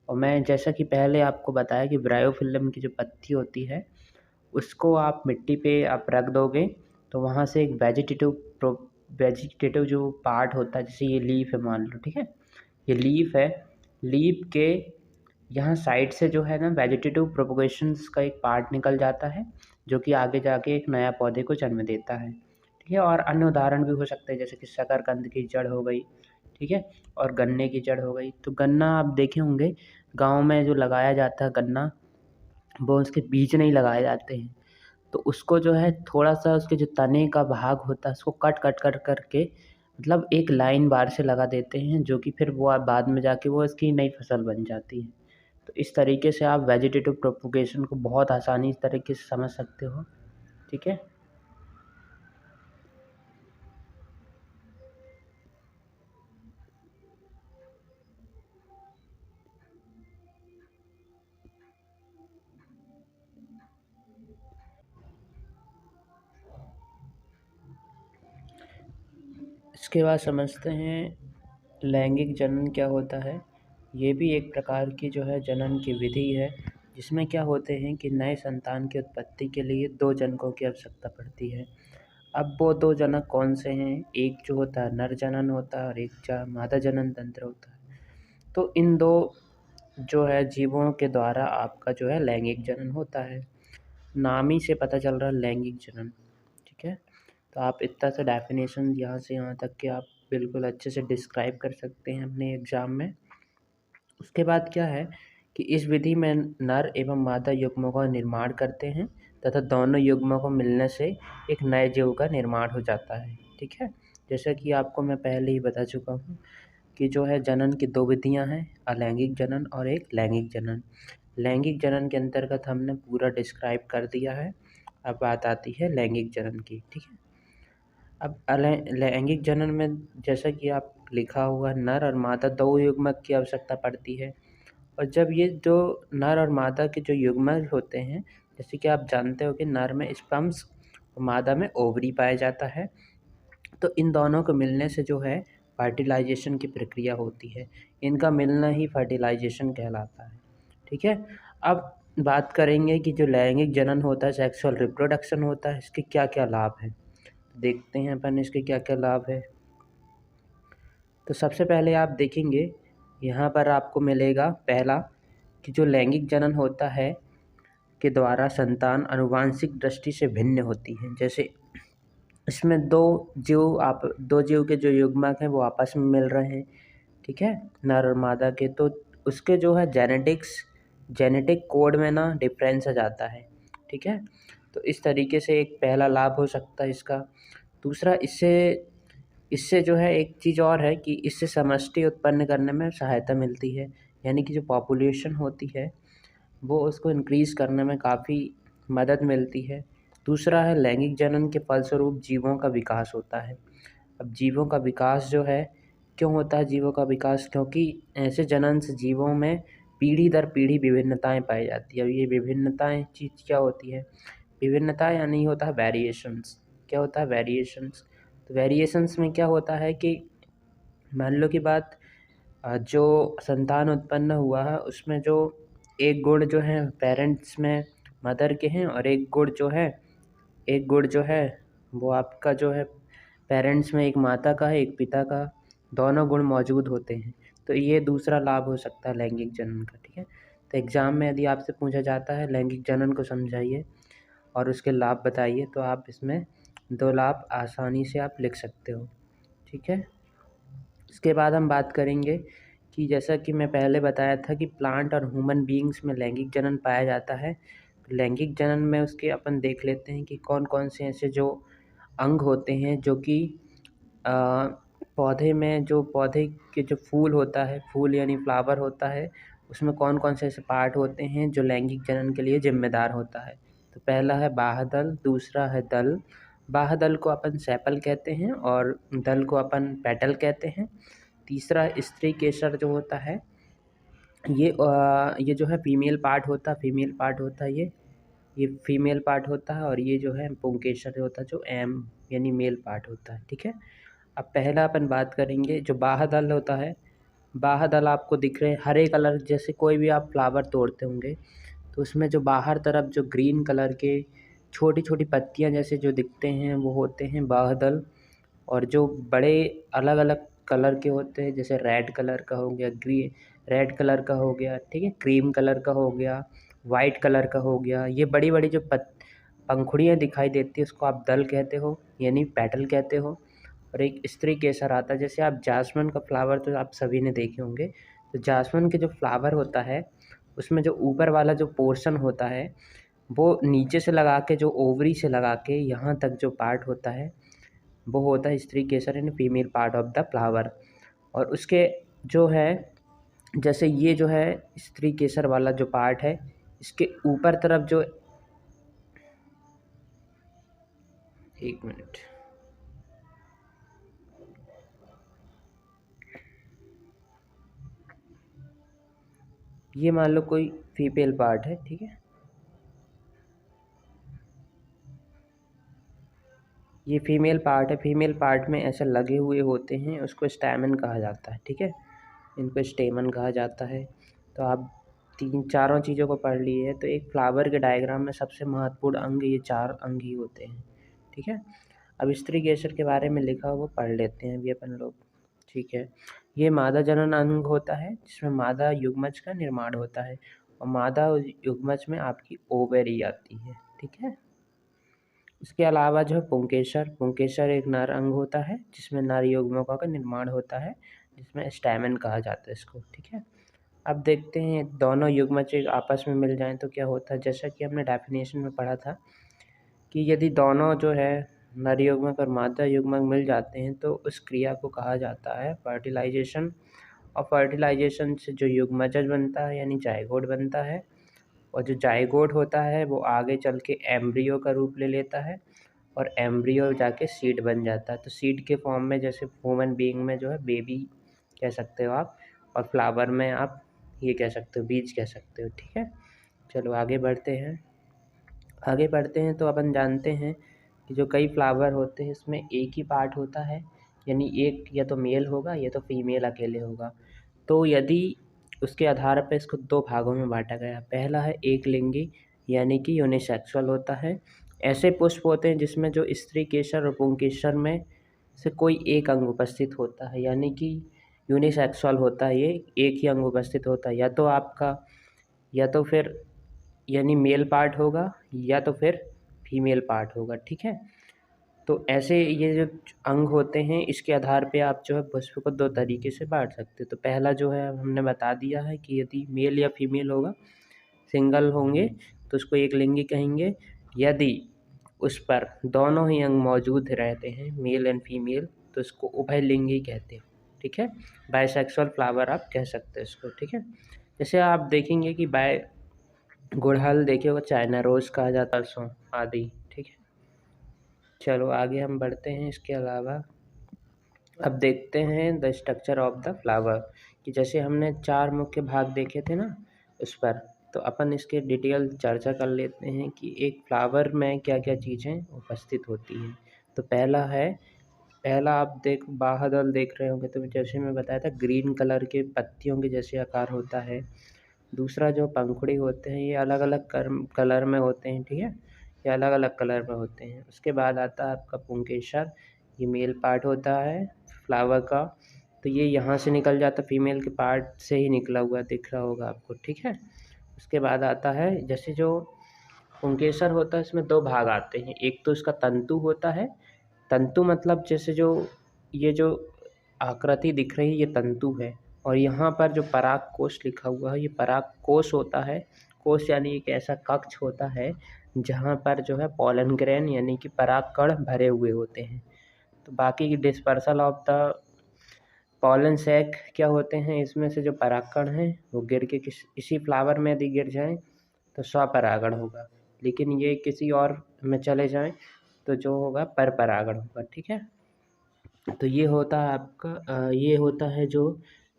और मैं जैसा कि पहले आपको बताया कि ब्रायोफिल्म की जो पत्ती होती है उसको आप मिट्टी पे आप रख दोगे तो वहाँ से एक वेजिटेटिव जो पार्ट होता है, जैसे ये लीफ है मान लो, ठीक है, ये लीफ है, लीफ के यहाँ साइड से जो है ना वेजिटेटिव प्रोपगेशंस का एक पार्ट निकल जाता है जो कि आगे जाके एक नया पौधे को जन्म देता है, ठीक है। और अन्य उदाहरण भी हो सकते हैं जैसे कि शकरकंद की जड़ हो गई, ठीक है, और गन्ने की जड़ हो गई। तो गन्ना आप देखे होंगे गाँव में जो लगाया जाता है गन्ना, वो उसके बीज नहीं लगाए जाते हैं, तो उसको जो है थोड़ा-सा उसके जो तने का भाग होता है उसको कट कट कर करके मतलब एक लाइन बार से लगा देते हैं जो कि फिर वो बाद में जाके वो इसकी नई फसल बन जाती है। तो इस तरीके से आप वेजिटेटिव प्रोपगेशन को बहुत आसानी तरीके से समझ सकते हो, ठीक है। इसके बाद समझते हैं लैंगिक जनन क्या होता है। ये भी एक प्रकार की जो है जनन की विधि है जिसमें क्या होते हैं कि नए संतान की उत्पत्ति के लिए 2 जनकों की आवश्यकता पड़ती है। अब वो 2 जनक कौन से हैं? एक जो होता है नर जनन होता है और एक मादा जनन तंत्र होता है। तो इन 2 जो है जीवों के द्वारा आपका जो है लैंगिक जनन होता है। नाम ही से पता चल रहा है लैंगिक जनन, ठीक है। तो आप इतना सा डेफिनेशन यहाँ से यहाँ तक के आप बिल्कुल अच्छे से डिस्क्राइब कर सकते हैं अपने एग्ज़ाम में। उसके बाद क्या है कि इस विधि में नर एवं मादा युग्मों का निर्माण करते हैं तथा दोनों युग्मों को मिलने से एक नए जीव का निर्माण हो जाता है, ठीक है। जैसा कि आपको मैं पहले ही बता चुका हूँ कि जो है जनन की 2 विधियाँ हैं, अलैंगिक जनन और एक लैंगिक जनन। लैंगिक जनन के अंतर्गत हमने पूरा डिस्क्राइब कर दिया है। अब बात आती है लैंगिक जनन की, ठीक है। अब लैंगिक जनन में जैसा कि आप लिखा हुआ नर और मादा 2 युग्मक की आवश्यकता पड़ती है। और जब ये जो नर और मादा के जो युग्मक होते हैं, जैसे कि आप जानते हो कि नर में स्पर्म्स और मादा में ओवरी पाया जाता है, तो इन दोनों को मिलने से जो है फर्टिलाइजेशन की प्रक्रिया होती है। इनका मिलना ही फर्टिलाइजेशन कहलाता है, ठीक है। अब बात करेंगे कि जो लैंगिक जनन होता है, सेक्सुअल रिप्रोडक्शन होता है, इसके क्या-क्या लाभ हैं। देखते हैं अपन इसके क्या-क्या लाभ है। तो सबसे पहले आप देखेंगे यहाँ पर आपको मिलेगा पहला कि जो लैंगिक जनन होता है के द्वारा संतान आनुवांशिक दृष्टि से भिन्न होती है। जैसे इसमें 2 जीव के जो युग्मक हैं वो आपस में मिल रहे हैं, ठीक है, नर और मादा के, तो उसके जो है जेनेटिक कोड में ना डिफरेंस आ जाता है, ठीक है। तो इस तरीके से एक पहला लाभ हो सकता है इसका। दूसरा इससे जो है एक चीज़ और है कि इससे समष्टि उत्पन्न करने में सहायता मिलती है, यानी कि जो पॉपुलेशन होती है वो उसको इंक्रीज़ करने में काफ़ी मदद मिलती है। दूसरा है लैंगिक जनन के फलस्वरूप जीवों का विकास होता है। अब जीवों का विकास जो है क्यों होता है जीवों का विकास? क्योंकि ऐसे जनन से जीवों में पीढ़ी दर पीढ़ी विभिन्नताएँ पाई जाती है। अब ये विभिन्नताएँ चीज़ क्या होती है? विभिन्नता यानी होता है वेरिएशंस। क्या होता है? वेरिएशंस। तो वेरिएशंस में क्या होता है कि मान लो की बात जो संतान उत्पन्न हुआ है उसमें जो एक गुण जो है पेरेंट्स में मदर के हैं और एक गुण जो है वो आपका जो है पेरेंट्स में एक माता का है एक पिता का, दोनों गुण मौजूद होते हैं। तो ये दूसरा लाभ हो सकता है लैंगिक जनन का, ठीक है। तो एग्ज़ाम में यदि आपसे पूछा जाता है लैंगिक जनन को समझाइए और उसके लाभ बताइए, तो आप इसमें 2 लाभ आसानी से आप लिख सकते हो, ठीक है। इसके बाद हम बात करेंगे कि जैसा कि मैं पहले बताया था कि प्लांट और ह्यूमन बीइंग्स में लैंगिक जनन पाया जाता है। तो लैंगिक जनन में उसके अपन देख लेते हैं कि कौन-कौन से ऐसे जो अंग होते हैं जो कि अ, पौधे के जो फूल होता है, फूल यानी फ्लावर होता है, उसमें कौन-कौन से ऐसे पार्ट होते हैं जो लैंगिक जनन के लिए ज़िम्मेदार होता है। तो पहला है बाह्यदल, दूसरा है दल। बाह्यदल को अपन सेपल कहते हैं और दल को अपन पेटल कहते हैं। तीसरा स्त्री केसर जो होता है ये जो है फीमेल पार्ट होता है ये फीमेल पार्ट होता है और ये जो है पुंकेसर होता है जो एम यानी मेल पार्ट होता है, ठीक है। अब पहला अपन बात करेंगे जो बाह्यदल होता है। बाह्यदल आपको दिख रहे हैं हरे कलर, जैसे कोई भी आप फ्लावर तोड़ते होंगे तो उसमें जो बाहर तरफ जो ग्रीन कलर के छोटी छोटी पत्तियां जैसे जो दिखते हैं वो होते हैं बाह्यदल। और जो बड़े अलग अलग कलर के होते हैं, जैसे रेड कलर का हो गया, रेड कलर का हो गया, ठीक है, क्रीम कलर का हो गया, वाइट कलर का हो गया, ये बड़ी बड़ी जो पंखुड़ियाँ दिखाई देती है उसको आप दल कहते हो, यानी पेटल कहते हो। और एक स्त्री केसर आता है। जैसे आप जासमन का फ्लावर तो आप सभी ने देखे होंगे, तो जासमन के जो फ्लावर होता है उसमें जो ऊपर वाला जो पोर्शन होता है वो नीचे से लगा के, जो ओवरी से लगा के यहाँ तक जो पार्ट होता है वो होता है स्त्री केसर, यानी female part of the flower. और उसके जो है, जैसे ये जो है स्त्री केसर वाला जो पार्ट है, इसके ऊपर तरफ जो, एक मिनट, ये मान लो कोई फीमेल पार्ट है, ठीक है, ये फीमेल पार्ट है। फीमेल पार्ट में ऐसे लगे हुए होते हैं, उसको स्टैमेन कहा जाता है, ठीक है, इनको स्टेमन कहा जाता है। तो आप तीन चारों चीज़ों को पढ़ लिए हैं। तो एक फ्लावर के डायग्राम में सबसे महत्वपूर्ण अंग ये चार अंग ही होते हैं, ठीक है। अब स्त्री केसर के बारे में लिखा हुआ वो पढ़ लेते हैं अभी अपन लोग, ठीक है। ये मादा जनन अंग होता है जिसमें मादा युग्मज का निर्माण होता है, और मादा युग्मज में आपकी ओवेरी आती है, ठीक है। इसके अलावा जो है पुंकेसर, पुंकेसर एक नर अंग होता है जिसमें नर युग्मकों का निर्माण होता है, जिसमें स्टैमेन कहा जाता है इसको, ठीक है। अब देखते हैं दोनों युग्मज एक आपस में मिल जाएं तो क्या होता है। जैसा कि हमने डेफिनेशन में पढ़ा था कि यदि दोनों जो है नर युग्मक और मादा युग्मक मिल जाते हैं तो उस क्रिया को कहा जाता है फर्टिलाइजेशन। और फर्टिलाइजेशन से जो युग्मजज बनता है यानी जाइगोट बनता है, और जो जाइगोट होता है वो आगे चल के एम्ब्रियो का रूप ले लेता है, और एम्ब्रियो जाके सीड बन जाता है। तो सीड के फॉर्म में जैसे ह्यूमन बीइंग में जो है बेबी कह सकते हो आप, और फ्लावर में आप ये कह सकते हो बीज कह सकते हो, ठीक है। चलो आगे बढ़ते हैं। आगे बढ़ते हैं तो अपन जानते हैं कि जो कई फ्लावर होते हैं इसमें एक ही पार्ट होता है, यानी एक या तो मेल होगा या तो फीमेल अकेले होगा। तो यदि उसके आधार पर इसको दो भागों में बांटा गया। पहला है एक लिंगी, यानी कि यूनिसेक्सुअल होता है। ऐसे पुष्प होते हैं जिसमें जो स्त्री केसर और पुंकेसर में से कोई एक अंग उपस्थित होता है, यानी कि यूनिसेक्सुअल होता है, ये एक ही अंग उपस्थित होता है, या तो आपका, या तो फिर यानी मेल पार्ट होगा या तो फिर फीमेल पार्ट होगा, ठीक है। तो ऐसे ये जो अंग होते हैं इसके आधार पे आप जो है पुष्प को दो तरीके से बांट सकते हो। तो पहला जो है हमने बता दिया है कि यदि मेल या फीमेल होगा, सिंगल होंगे तो उसको एक लिंगी कहेंगे। यदि उस पर दोनों ही अंग मौजूद रहते हैं मेल एंड फीमेल तो इसको उभयलिंगी कहते हैं, ठीक है। बायसेक्सुअल फ्लावर आप कह सकते हैं इसको, ठीक है। जैसे आप देखेंगे कि गुड़हल देखे होगा, चाइना रोज़ कहा जाता है सो आदि, ठीक है। चलो आगे हम बढ़ते हैं। इसके अलावा अब देखते हैं the structure of the flower, कि जैसे हमने चार मुख्य भाग देखे थे ना उस पर, तो अपन इसके डिटेल चर्चा कर लेते हैं कि एक फ्लावर में क्या क्या चीज़ें उपस्थित होती हैं। तो पहला आप बाह्यदल देख रहे होंगे, तो जैसे मैं बताया था ग्रीन कलर के पत्तियों के जैसे आकार होता है। दूसरा जो पंखुड़ी होते हैं ये अलग अलग कलर में होते हैं, ठीक है, ये अलग अलग कलर में होते हैं। उसके बाद आता है आपका पुंकेसर, ये मेल पार्ट होता है फ्लावर का, तो ये यहाँ से निकल जाता है, फीमेल के पार्ट से ही निकला हुआ दिख रहा होगा आपको, ठीक है। उसके बाद आता है जैसे जो पुंकेसर होता है इसमें दो भाग आते हैं। एक तो इसका तंतु होता है, तंतु मतलब जैसे जो ये जो आकृति दिख रही है ये तंतु है, और यहाँ पर जो पराग कोश लिखा हुआ है ये पराग कोश होता है। कोश यानी एक ऐसा कक्ष होता है जहाँ पर जो है पॉलन ग्रेन यानी कि पराग कण भरे हुए होते हैं। तो बाकी की dispersal of the pollen sac क्या होते हैं, इसमें से जो परागकण हैं वो गिर के इसी फ्लावर में यदि गिर जाएं तो स्वपरागण होगा, लेकिन ये किसी और में चले जाएं तो जो होगा पर परागण होगा, ठीक है। तो ये होता है आपका ये होता है जो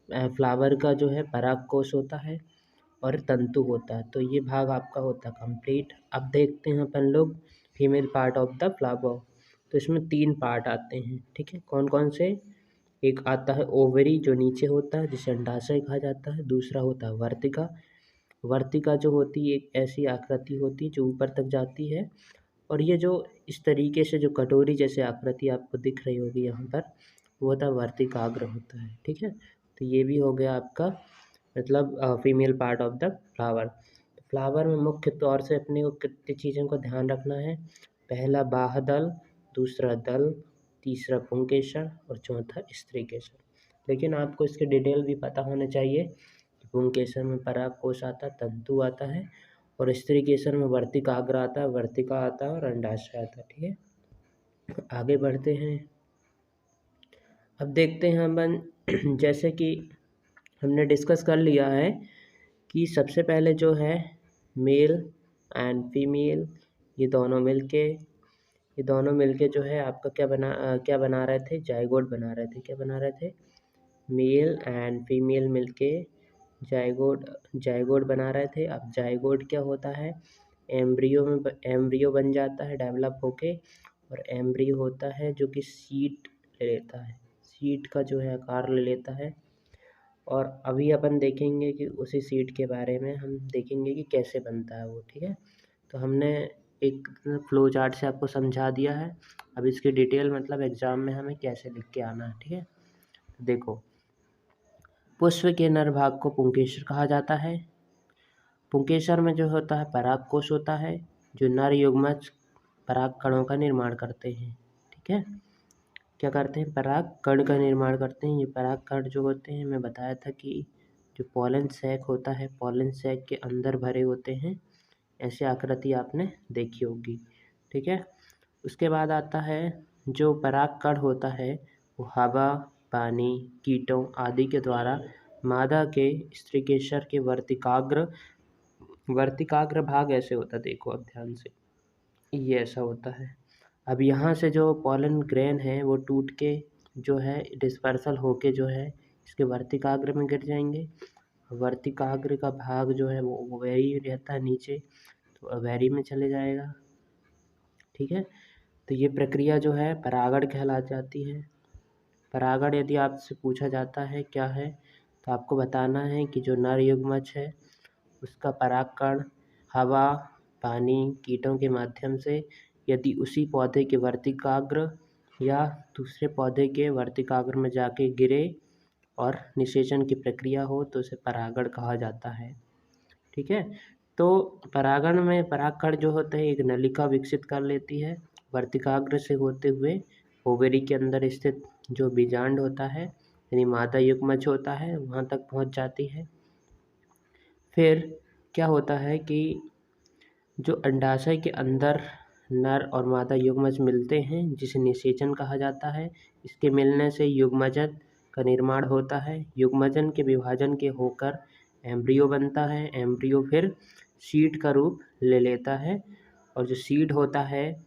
फ्लावर का जो है परागकोश होता है और तंतु होता है। तो ये भाग आपका होता है कंप्लीट। अब देखते हैं अपन लोग female part of the flower. तो इसमें 3 पार्ट आते हैं, ठीक है। कौन कौन से? एक आता है ओवरी जो नीचे होता है जिसे अंडाशय कहा जाता है। दूसरा होता है वर्तिका। वर्तिका जो होती है एक ऐसी आकृति होती है जो ऊपर तक जाती है, और ये जो इस तरीके से जो कटोरी जैसे आकृति आपको दिख रही होगी यहाँ पर, वो होता है वर्तिकाग्र होता है, ठीक है। तो ये भी हो गया आपका मतलब female part of the flower. Flower में मुख्य तौर से अपने को कितनी चीज़ों का ध्यान रखना है? पहला बाह्यदल, दूसरा दल, तीसरा पुंकेसर और चौथा स्त्रीकेसर। लेकिन आपको इसके डिटेल भी पता होने चाहिए कि पुंकेसर में परागकोश आता है, तंतु आता है, और स्त्रीकेसर में वर्तिकाग्र आता है, वर्तिका आता है और अंडाशय आता है, ठीक है। आगे बढ़ते हैं। अब देखते हैं अपन जैसे कि हमने डिस्कस कर लिया है कि सबसे पहले जो है मेल एंड फीमेल ये दोनों मिलके जो है आपका क्या बना रहे थे? जाइगोट बना रहे थे। क्या बना रहे थे? मेल एंड फीमेल मिलके जाइगोट बना रहे थे। अब जाइगोट क्या होता है? एम्ब्रियो बन जाता है डेवलप होके, और एम्ब्रियो होता है जो कि सीड ले लेता है, सीड का जो है आकार ले लेता है। और अभी अपन देखेंगे कि उसी सीड के बारे में हम देखेंगे कि कैसे बनता है वो, ठीक है। तो हमने एक फ्लो चार्ट से आपको समझा दिया है। अब इसकी डिटेल मतलब एग्ज़ाम में हमें कैसे लिख के आना है, ठीक है। देखो, पुष्प के नर भाग को पुंकेसर कहा जाता है। पुंकेसर में जो होता है परागकोश होता है जो नर युग्मज पराग कणों का निर्माण करते हैं, ठीक है। क्या करते हैं? पराग कण का निर्माण करते हैं। ये पराग कण जो होते हैं, मैं बताया था कि जो पॉलन सैक होता है, पॉलन सैक के अंदर भरे होते हैं। ऐसी आकृति आपने देखी होगी, ठीक है। उसके बाद आता है जो पराग कण होता है वो हवा, पानी, कीटों आदि के द्वारा मादा के स्त्रीकेसर के वर्तिकाग्र भाग ऐसे होता है। देखो अब ध्यान से, ये ऐसा होता है। अब यहाँ से जो पॉलन ग्रेन है वो टूट के जो है डिस्पर्सल होके जो है इसके वर्तिकाग्र में गिर जाएंगे। वर्तिकाग्र का भाग जो है वो ओवरी रहता है नीचे, तो ओवरी में चले जाएगा, ठीक है। तो ये प्रक्रिया जो है परागण कहला जाती है। परागण यदि आपसे पूछा जाता है क्या है, तो आपको बताना है कि जो नर युग्मज है उसका परागकण हवा, पानी, कीटों के माध्यम से यदि उसी पौधे के वर्तिकाग्र या दूसरे पौधे के वर्तिकाग्र में जाके गिरे और निषेचन की प्रक्रिया हो तो उसे परागण कहा जाता है, ठीक है। तो परागण में परागकण जो होते हैं एक नलिका विकसित कर लेती है, वर्तिकाग्र से होते हुए ओवरी के अंदर स्थित जो बीजांड होता है यानी मादा युग्मज होता है वहाँ तक पहुँच जाती है। फिर क्या होता है कि जो अंडाशय के अंदर नर और मादा युग्मज मिलते हैं जिसे निषेचन कहा जाता है। इसके मिलने से युग्मजन का निर्माण होता है। युग्मजन के विभाजन के होकर एम्ब्रियो बनता है। एम्ब्रियो फिर सीड का रूप ले लेता है, और जो सीड होता है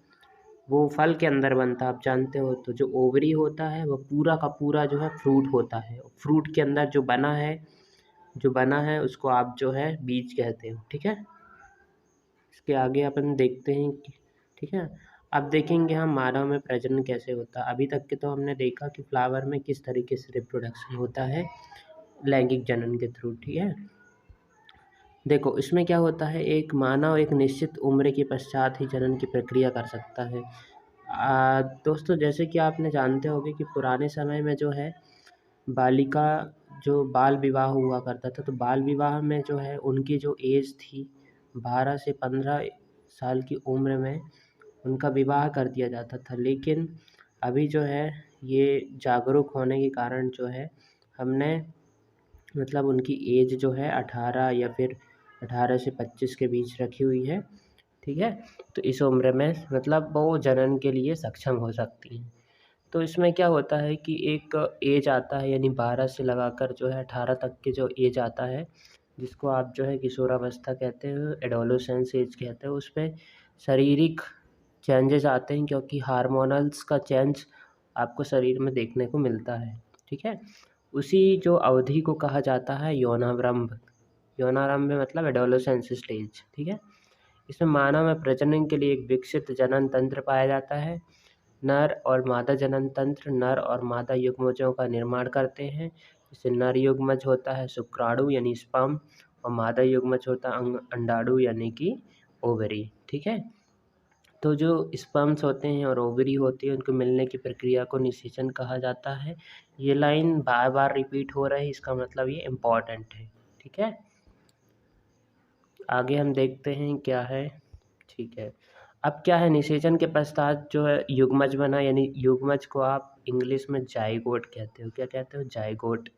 वो फल के अंदर बनता है। आप जानते हो, तो जो ओवरी होता है वो पूरा का पूरा जो है फ्रूट होता है। फ्रूट के अंदर जो बना है उसको आप जो है बीज कहते हो, ठीक है। इसके आगे अपन देखते हैं कि ठीक है। अब देखेंगे हम मानव में प्रजनन कैसे होता है। अभी तक के तो हमने देखा कि फ्लावर में किस तरीके से रिप्रोडक्शन होता है लैंगिक जनन के थ्रू, ठीक है। देखो इसमें क्या होता है, एक मानव एक निश्चित उम्र के पश्चात ही जनन की प्रक्रिया कर सकता है। दोस्तों जैसे कि आपने जानते होंगे कि पुराने समय में जो है बालिका जो बाल विवाह हुआ करता था, तो बाल विवाह में जो है उनकी जो एज थी 12 से 15 साल की उम्र में उनका विवाह कर दिया जाता था। लेकिन अभी जो है ये जागरूक होने के कारण जो है हमने मतलब उनकी एज जो है 18 या फिर 18 से 25 के बीच रखी हुई है, ठीक है। तो इस उम्र में मतलब वो जनन के लिए सक्षम हो सकती हैं। तो इसमें क्या होता है कि एक एज आता है यानी 12 से लगाकर जो है 18 तक के जो एज आता है जिसको आप जो है किशोरावस्था कहते हैं, एडोलेसेंस एज कहते हैं। उसमें शारीरिक चेंजेस आते हैं क्योंकि हार्मोनल्स का चेंज आपको शरीर में देखने को मिलता है, ठीक है। उसी जो अवधि को कहा जाता है यौनारंभ। यौनारंभ मतलब एडोलेसेंस स्टेज, ठीक है। इसमें मानव में प्रजनन के लिए एक विकसित जनन तंत्र पाया जाता है नर और मादा जनन तंत्र नर और मादा युग्मजों का निर्माण करते हैं। जैसे नर युग्मज होता है शुक्राणु यानी स्पर्म, और मादा युग्मज होता है अंडाणु यानी कि ओवरी। ठीक है, तो जो स्पर्म्स होते हैं और ओवरी होती है उनको मिलने की प्रक्रिया को निषेचन कहा जाता है। ये लाइन बार बार रिपीट हो रही है, इसका मतलब ये इम्पॉर्टेंट है। ठीक है, आगे हम देखते हैं क्या है। ठीक है, अब क्या है, निषेचन के पश्चात जो है युग्मज बना, यानी युग्मज को आप इंग्लिश में जाइगोट कहते हो। क्या कहते हो? जाइगोट।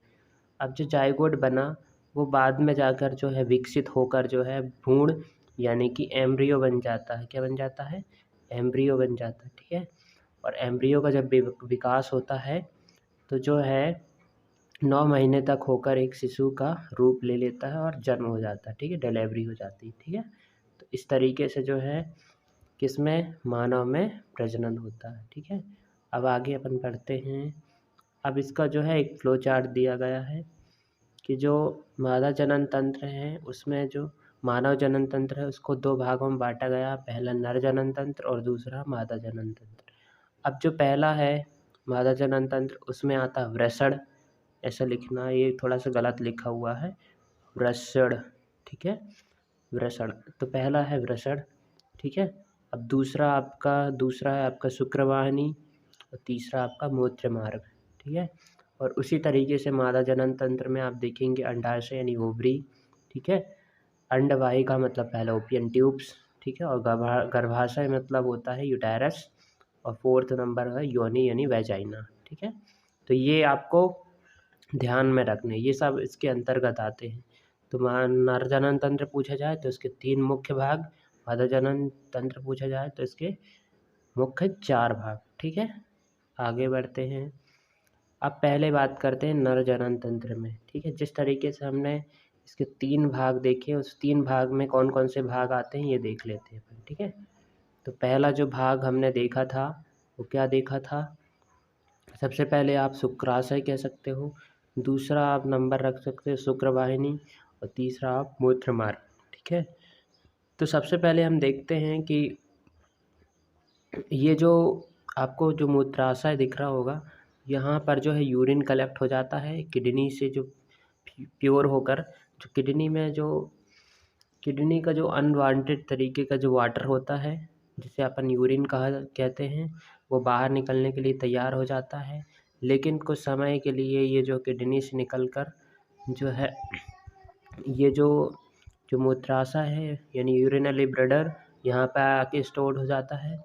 अब जो जाइगोट बना वो बाद में जाकर जो है विकसित होकर जो है भ्रूण यानी कि एम्ब्रियो बन जाता है। क्या बन जाता है? एम्ब्रियो बन जाता है। ठीक है, और एम्ब्रियो का जब विकास होता है तो जो है 9 महीने तक होकर एक शिशु का रूप ले लेता है और जन्म हो जाता है। ठीक है, डिलीवरी हो जाती है। ठीक है, तो इस तरीके से जो है किसमें, मानव में प्रजनन होता है। ठीक है, अब आगे अपन पढ़ते हैं। अब इसका जो है एक फ्लो चार्ट दिया गया है कि जो मादा जनन तंत्र है उसमें जो मानव जनन तंत्र है उसको 2 भागों में बांटा गया। पहला नर जनन तंत्र और दूसरा मादा जनन तंत्र। अब जो पहला है मादा जनन तंत्र उसमें आता है वृषण, ऐसा लिखना, ये थोड़ा सा गलत लिखा हुआ है, वृषण। ठीक है, वृषण, तो पहला है वृषण। ठीक है, अब दूसरा है आपका शुक्रवाहिनी और तीसरा आपका मूत्र मार्ग। ठीक है, और उसी तरीके से मादा जनन तंत्र में आप देखेंगे अंडाशय यानी ओवरी। ठीक है, अंडवाही का मतलब फैलोपियन ट्यूब्स। ठीक है, और गर्भाशय मतलब होता है यूटेरस, और 4th नंबर है योनि यानी वेजाइना। ठीक है, तो ये आपको ध्यान में रखने, ये सब इसके अंतर्गत आते हैं। तो नर जनन तंत्र पूछा जाए तो इसके 3 मुख्य भाग, मादा जनन तंत्र पूछा जाए तो इसके मुख्य 4 भाग। ठीक है, आगे बढ़ते हैं। अब पहले बात करते हैं नर जनन तंत्र में। ठीक है, जिस तरीके से हमने इसके 3 भाग देखे उस 3 भाग में कौन कौन से भाग आते हैं ये देख लेते हैं अपन। ठीक है, तो पहला जो भाग हमने देखा था वो क्या देखा था, सबसे पहले आप शुक्राशय कह सकते हो, दूसरा आप नंबर रख सकते हो शुक्रवाहिनी, और तीसरा आप मूत्र मार्ग। ठीक है, तो सबसे पहले हम देखते हैं कि ये जो आपको जो मूत्राशय दिख रहा होगा यहाँ पर जो है यूरिन कलेक्ट हो जाता है किडनी से, जो प्योर होकर जो किडनी का जो अनवांटेड तरीके का जो वाटर होता है जिसे अपन यूरिन कहते हैं वो बाहर निकलने के लिए तैयार हो जाता है। लेकिन कुछ समय के लिए ये जो किडनी से निकलकर जो है ये जो मूत्राशय है यानी यूरिनरी ब्लैडर यहाँ पर आके स्टोर हो जाता है,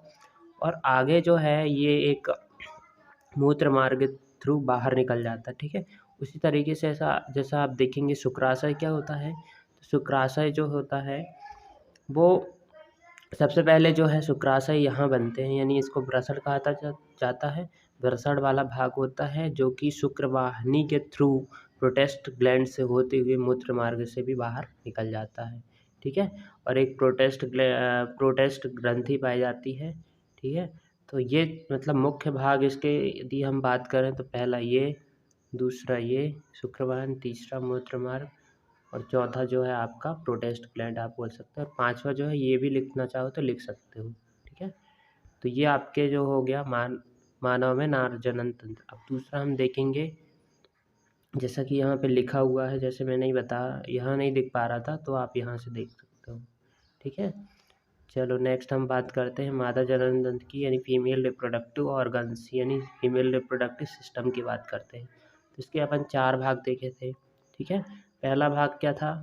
और आगे जो है ये एक मूत्र मार्ग थ्रू बाहर निकल जाता है। ठीक है, उसी तरीके से जैसा आप देखेंगे शुक्राशय क्या होता है, तो शुक्राशय जो होता है वो सबसे पहले जो है शुक्राशय यहाँ बनते हैं, यानी इसको वृषण कहा जाता है। वृषण वाला भाग होता है जो कि शुक्रवाहिनी के थ्रू प्रोटेस्ट ग्लैंड से होते हुए मूत्र मार्ग से भी बाहर निकल जाता है। ठीक है, और एक प्रोटेस्ट ग्रंथि पाई जाती है। ठीक है, तो ये मतलब मुख्य भाग इसके यदि हम बात करें तो पहला ये, दूसरा ये शुक्रवाहिनी, तीसरा मूत्र मार्ग, और चौथा जो है आपका प्रोटेस्ट ग्लैंड आप बोल सकते हो, और 5वां जो है ये भी लिखना चाहो तो लिख सकते हो। ठीक है, तो ये आपके जो हो गया मानव में नार जनन तंत्र। अब दूसरा हम देखेंगे, जैसा कि यहाँ पे लिखा हुआ है, जैसे मैंने ही बताया यहाँ नहीं दिख पा रहा था तो आप यहाँ से देख सकते हो। ठीक है, चलो नेक्स्ट हम बात करते हैं मादा जनन तंत्र की, यानी फीमेल रिप्रोडक्टिव ऑर्गन्स यानी फीमेल रिप्रोडक्टिव सिस्टम की बात करते हैं। तो इसके अपन 4 भाग देखे थे। ठीक है, पहला भाग क्या था,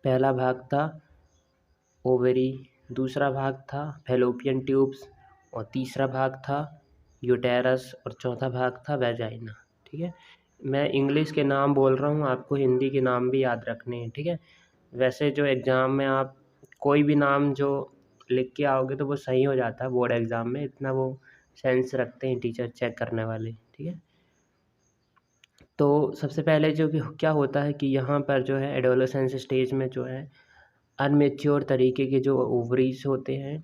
पहला भाग था ओवरी, दूसरा भाग था फैलोपियन ट्यूब्स, और तीसरा भाग था यूटेरस, और चौथा भाग था वेजाइना। ठीक है, मैं इंग्लिश के नाम बोल रहा हूँ, आपको हिंदी के नाम भी याद रखने हैं। ठीक है, वैसे जो एग्ज़ाम में आप कोई भी नाम जो लिख के आओगे तो वो सही हो जाता है बोर्ड एग्ज़ाम में, इतना वो सेंस रखते हैं टीचर चेक करने वाले। ठीक है, तो सबसे पहले जो कि क्या होता है कि यहाँ पर जो है एडोलेसेंस स्टेज में जो है अनमेच्योर तरीके के जो ओवरीज होते हैं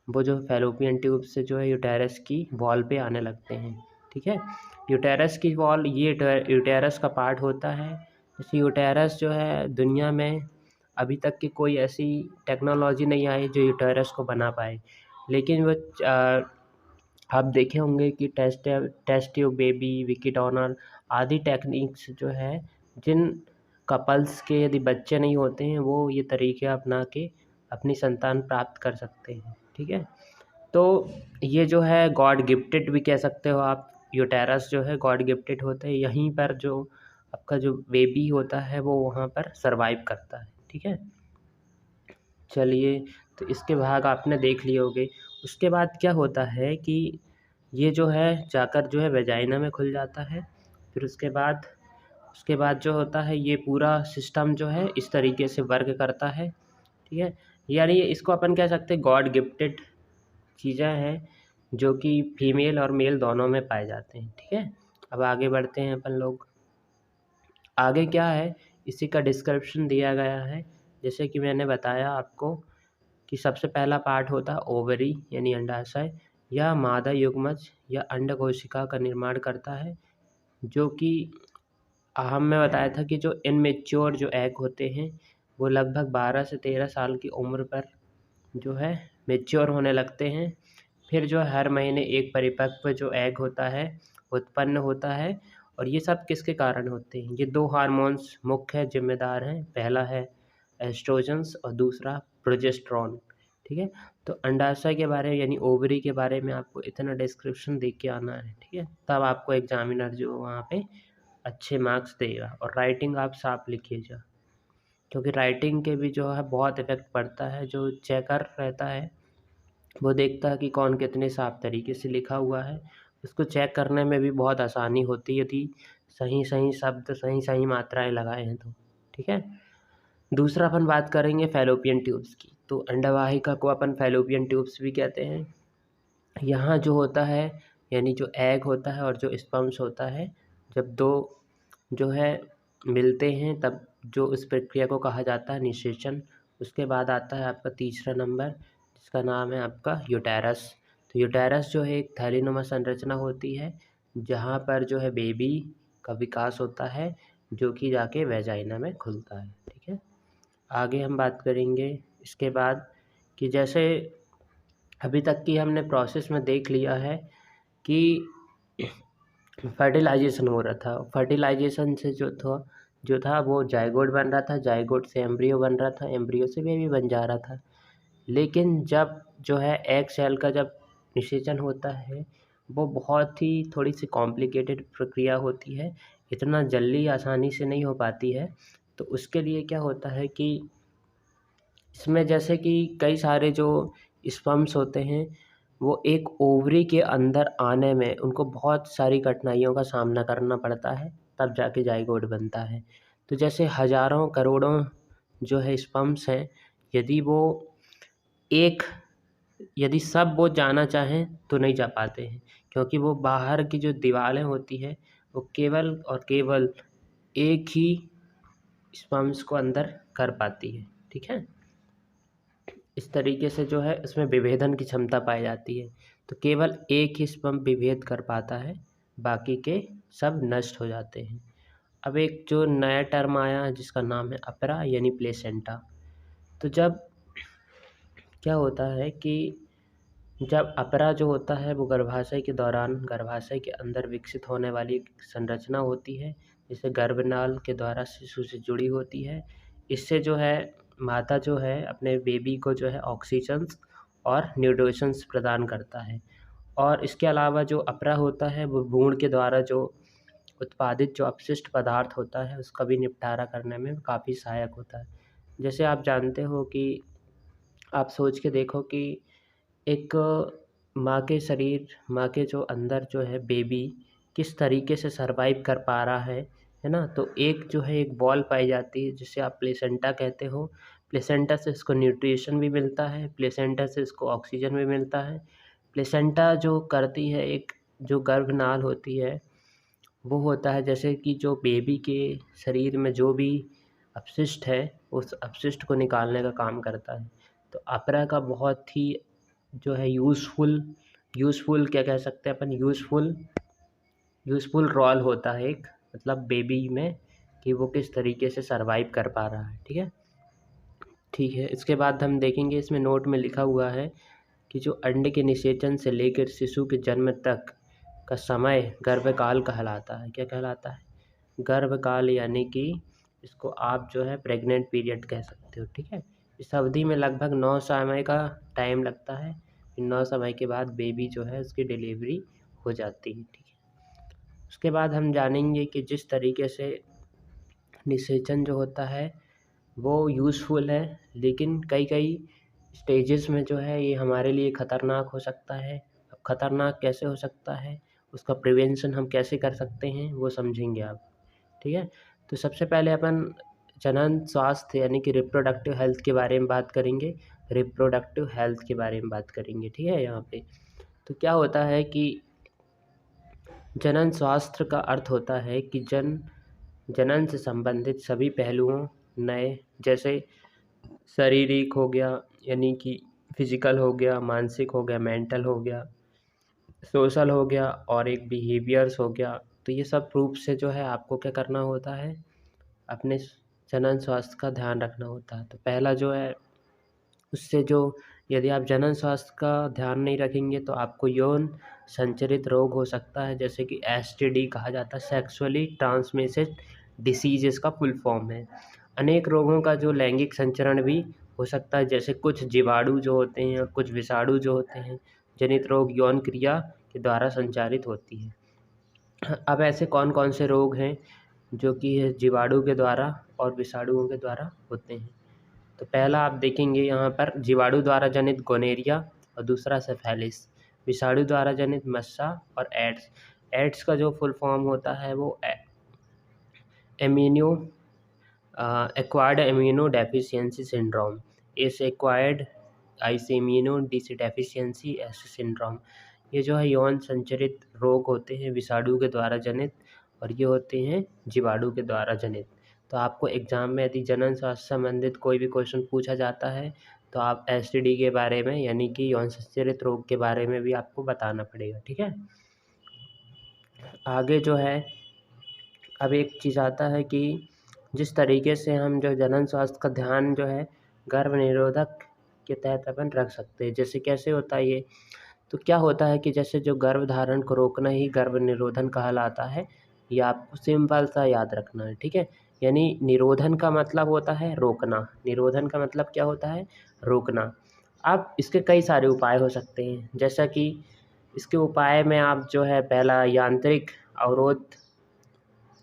वो जो फैलोपियन ट्यूब से जो है यूटेरस की वॉल पे आने लगते हैं। ठीक है, यूटेरस की वॉल ये यूटेरस का पार्ट होता है। जैसे यूटेरस जो है दुनिया में अभी तक की कोई ऐसी टेक्नोलॉजी नहीं आई जो यूटेरस को बना पाए, लेकिन वो आप देखे होंगे कि test tube baby, Vicky Donor आदि टेक्निक्स जो है, जिन कपल्स के यदि बच्चे नहीं होते हैं वो ये तरीके अपना के अपनी संतान प्राप्त कर सकते हैं। ठीक है, तो ये जो है गॉड गिफ्टेड भी कह सकते हो आप। यूटेरस जो है गॉड गिफ्टेड होता है, यहीं पर जो आपका जो बेबी होता है वो वहाँ पर सरवाइव करता है। ठीक है, चलिए, तो इसके भाग आपने देख लिए होंगे। उसके बाद क्या होता है कि ये जो है जाकर जो है वेजाइना में खुल जाता है। फिर उसके बाद जो होता है ये पूरा सिस्टम जो है इस तरीके से वर्क करता है। ठीक है, यानी ये इसको अपन कह सकते हैं गॉड गिफ्टेड चीज़ें हैं जो कि फीमेल और मेल दोनों में पाए जाते हैं। ठीक है, अब आगे बढ़ते हैं अपन लोग। आगे क्या है इसी का डिस्क्रिप्शन दिया गया है। जैसे कि मैंने बताया आपको कि सबसे पहला पार्ट होता है ओवरी यानी अंडाशय। यह मादा युग्मज या अंड कोशिका का निर्माण करता है, जो कि मैं बताया था कि जो इनमेच्योर जो एग होते हैं वो लगभग 12 से 13 साल की उम्र पर जो है मेच्योर होने लगते हैं। फिर जो हर महीने एक परिपक्व जो एग होता है उत्पन्न होता है। और ये सब किसके कारण होते हैं? ये दो हार्मोन्स मुख्य जिम्मेदार हैं। पहला है एस्ट्रोजन्स और दूसरा प्रोजेस्टेरॉन। ठीक है, तो अंडाशय के बारे में यानी ओवरी के बारे में आपको इतना डिस्क्रिप्शन देख के आना है। ठीक है, तब आपको एग्जामिनर जो वहाँ पे अच्छे मार्क्स देगा। और राइटिंग आप साफ लिखिएगा, क्योंकि राइटिंग के भी जो है बहुत इफेक्ट पड़ता है। जो चेकर रहता है वो देखता है कि कौन कितने साफ तरीके से लिखा हुआ है। उसको चेक करने में भी बहुत आसानी होती है यदि सही सही शब्द सही सही मात्राएं लगाए हैं तो। ठीक है, दूसरा अपन बात करेंगे फैलोपियन ट्यूब्स की। तो अंडवाहिका को अपन फैलोपियन ट्यूब्स भी कहते हैं। यहाँ जो होता है यानी जो एग होता है और जो स्पर्म्स होता है, जब दो जो है मिलते हैं तब जो इस प्रक्रिया को कहा जाता है निषेचन। उसके बाद आता है आपका तीसरा नंबर, जिसका नाम है आपका यूटेरस। तो यूटेरस जो है एक थैलीनुमा संरचना होती है, जहाँ पर जो है बेबी का विकास होता है, जो कि जाके वेजाइना में खुलता है। ठीक है, आगे हम बात करेंगे इसके बाद कि जैसे अभी तक की हमने प्रोसेस में देख लिया है कि फर्टिलाइजेशन हो रहा था। फर्टिलाइजेशन से जो था वो जाइगोट बन रहा था, जाइगोट से एम्ब्रियो बन रहा था, एम्ब्रियो से बेबी बन जा रहा था। लेकिन जब जो है एग सेल का जब निषेचन होता है वो बहुत ही थोड़ी सी कॉम्प्लिकेटेड प्रक्रिया होती है, इतना जल्दी आसानी से नहीं हो पाती है। तो उसके लिए क्या होता है कि इसमें जैसे कि कई सारे जो स्पर्म्स होते हैं वो एक ओवरी के अंदर आने में उनको बहुत सारी कठिनाइयों का सामना करना पड़ता है, तब जाके जाइगोट बनता है। तो जैसे हज़ारों करोड़ों जो है स्पर्म्स हैं, यदि वो एक यदि सब वो जाना चाहें तो नहीं जा पाते हैं, क्योंकि वो बाहर की जो दीवारें होती है वो केवल और केवल एक ही स्पर्म्स को अंदर कर पाती है। ठीक है, इस तरीके से जो है इसमें विभेदन की क्षमता पाई जाती है। तो केवल एक ही स्पर्म विभेद कर पाता है, बाकी के सब नष्ट हो जाते हैं। अब एक जो नया टर्म आया है जिसका नाम है अपरा यानी प्लेसेंटा। तो जब क्या होता है कि जब अपरा जो होता है वो गर्भाशय के दौरान गर्भाशय के अंदर विकसित होने वाली एक संरचना होती है, जिसे गर्भनाल के द्वारा शिशु से जुड़ी होती है। इससे जो है माता जो है अपने बेबी को जो है ऑक्सीजन्स और न्यूट्रिशंस प्रदान करता है। और इसके अलावा जो अपरा होता है वो भ्रूण के द्वारा जो उत्पादित जो अपशिष्ट पदार्थ होता है उसका भी निपटारा करने में काफ़ी सहायक होता है। जैसे आप जानते हो कि आप सोच के देखो कि एक माँ के जो अंदर जो है बेबी किस तरीके से सरवाइव कर पा रहा है ना? तो एक जो है एक बॉल पाई जाती है जिसे आप प्लेसेंटा कहते हो। प्लेसेंटा से इसको न्यूट्रिशन भी मिलता है, प्लेसेंटा से इसको ऑक्सीजन भी मिलता है। प्लेसेंटा जो करती है एक जो गर्भनाल होती है वो होता है जैसे कि जो बेबी के शरीर में जो भी अपशिष्ट है उस अपशिष्ट को निकालने का काम करता है। तो अपरा का बहुत ही जो है यूज़फुल क्या कह सकते हैं अपन, यूज़फुल रोल होता है एक, मतलब बेबी में कि वो किस तरीके से सरवाइव कर पा रहा है। ठीक है, इसके बाद हम देखेंगे इसमें नोट में लिखा हुआ है कि जो अंडे के निषेचन से लेकर शिशु के जन्म तक का समय गर्भकाल कहलाता है। क्या कहलाता है? गर्भकाल, यानी कि इसको आप जो है प्रेग्नेंट पीरियड कह सकते हो। ठीक है, इस अवधि में लगभग 9 समय का टाइम लगता है। 9 समय के बाद बेबी जो है उसकी डिलीवरी हो जाती है। ठीक है, उसके बाद हम जानेंगे कि जिस तरीके से निषेचन जो होता है वो यूज़फुल है, लेकिन कई कई स्टेजेस में जो है ये हमारे लिए ख़तरनाक हो सकता है। अब ख़तरनाक कैसे हो सकता है, उसका प्रिवेंशन हम कैसे कर सकते हैं, वो समझेंगे आप। ठीक है, तो सबसे पहले अपन जनन स्वास्थ्य यानी कि रिप्रोडक्टिव हेल्थ के बारे में बात करेंगे। रिप्रोडक्टिव हेल्थ के बारे में बात करेंगे। ठीक है, यहाँ पे तो क्या होता है कि जनन स्वास्थ्य का अर्थ होता है कि जनन से संबंधित सभी पहलुओं, नए जैसे शारीरिक हो गया यानी कि फिजिकल हो गया, मानसिक हो गया, मेंटल हो गया, सोशल हो गया और एक बिहेवियर्स हो गया। तो ये सब रूप से जो है आपको क्या करना होता है, अपने जनन स्वास्थ्य का ध्यान रखना होता है। तो पहला जो है उससे जो यदि आप जनन स्वास्थ्य का ध्यान नहीं रखेंगे तो आपको यौन संचरित रोग हो सकता है, जैसे कि एसटीडी कहा जाता है, सेक्सुअली ट्रांसमिटेड डिसीजेस का फुल फॉर्म है। अनेक रोगों का जो लैंगिक संचरण भी हो सकता है, जैसे कुछ जीवाणु जो होते हैं, कुछ विषाणु जो होते हैं, जनित रोग यौन क्रिया के द्वारा संचारित होती है। अब ऐसे कौन कौन से रोग हैं जो कि जीवाणु के द्वारा और विषाणुओं के द्वारा होते हैं? तो पहला आप देखेंगे यहाँ पर जीवाणु द्वारा जनित गोनेरिया और दूसरा सेफेलिस, विषाणु द्वारा जनित मस्सा और एड्स। एड्स का जो फुल फॉर्म होता है वो amino acquired immuno deficiency syndrome, इस एक्वायर्ड आइसोइम्यूनो डेफिशिएंसी ऐसे सिंड्रोम। ये जो है यौन संचरित रोग होते हैं विषाणु के द्वारा जनित, और ये होते हैं जीवाणु के द्वारा जनित। तो आपको एग्ज़ाम में यदि जनन स्वास्थ्य से संबंधित कोई भी क्वेश्चन पूछा जाता है तो आप एसटीडी के बारे में यानी कि यौन संचरित रोग के बारे में भी आपको बताना पड़ेगा। ठीक है, आगे जो है अब एक चीज़ आता है कि जिस तरीके से हम जो जनन स्वास्थ्य का ध्यान जो है गर्भ निरोधक के तहत अपन रख सकते हैं। जैसे कैसे होता है ये, तो क्या होता है कि जैसे जो गर्भधारण को रोकना ही गर्भ निरोधन कहलाता है, ये आपको सिंपल सा याद रखना है। ठीक है, यानी निरोधन का मतलब होता है रोकना, निरोधन का मतलब क्या होता है, रोकना। अब इसके कई सारे उपाय हो सकते हैं, जैसा कि इसके उपाय में आप जो है पहला यांत्रिक अवरोध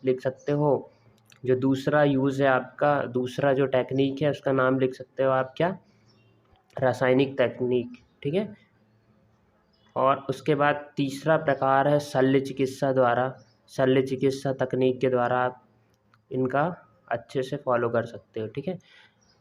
लिख सकते हो। जो दूसरा यूज़ है आपका, दूसरा जो टेक्निक है उसका नाम लिख सकते हो आप क्या, रासायनिक तकनीक। ठीक है, और उसके बाद तीसरा प्रकार है शल्य चिकित्सा द्वारा, शल्य चिकित्सा तकनीक के द्वारा आप इनका अच्छे से फॉलो कर सकते हो। ठीक है,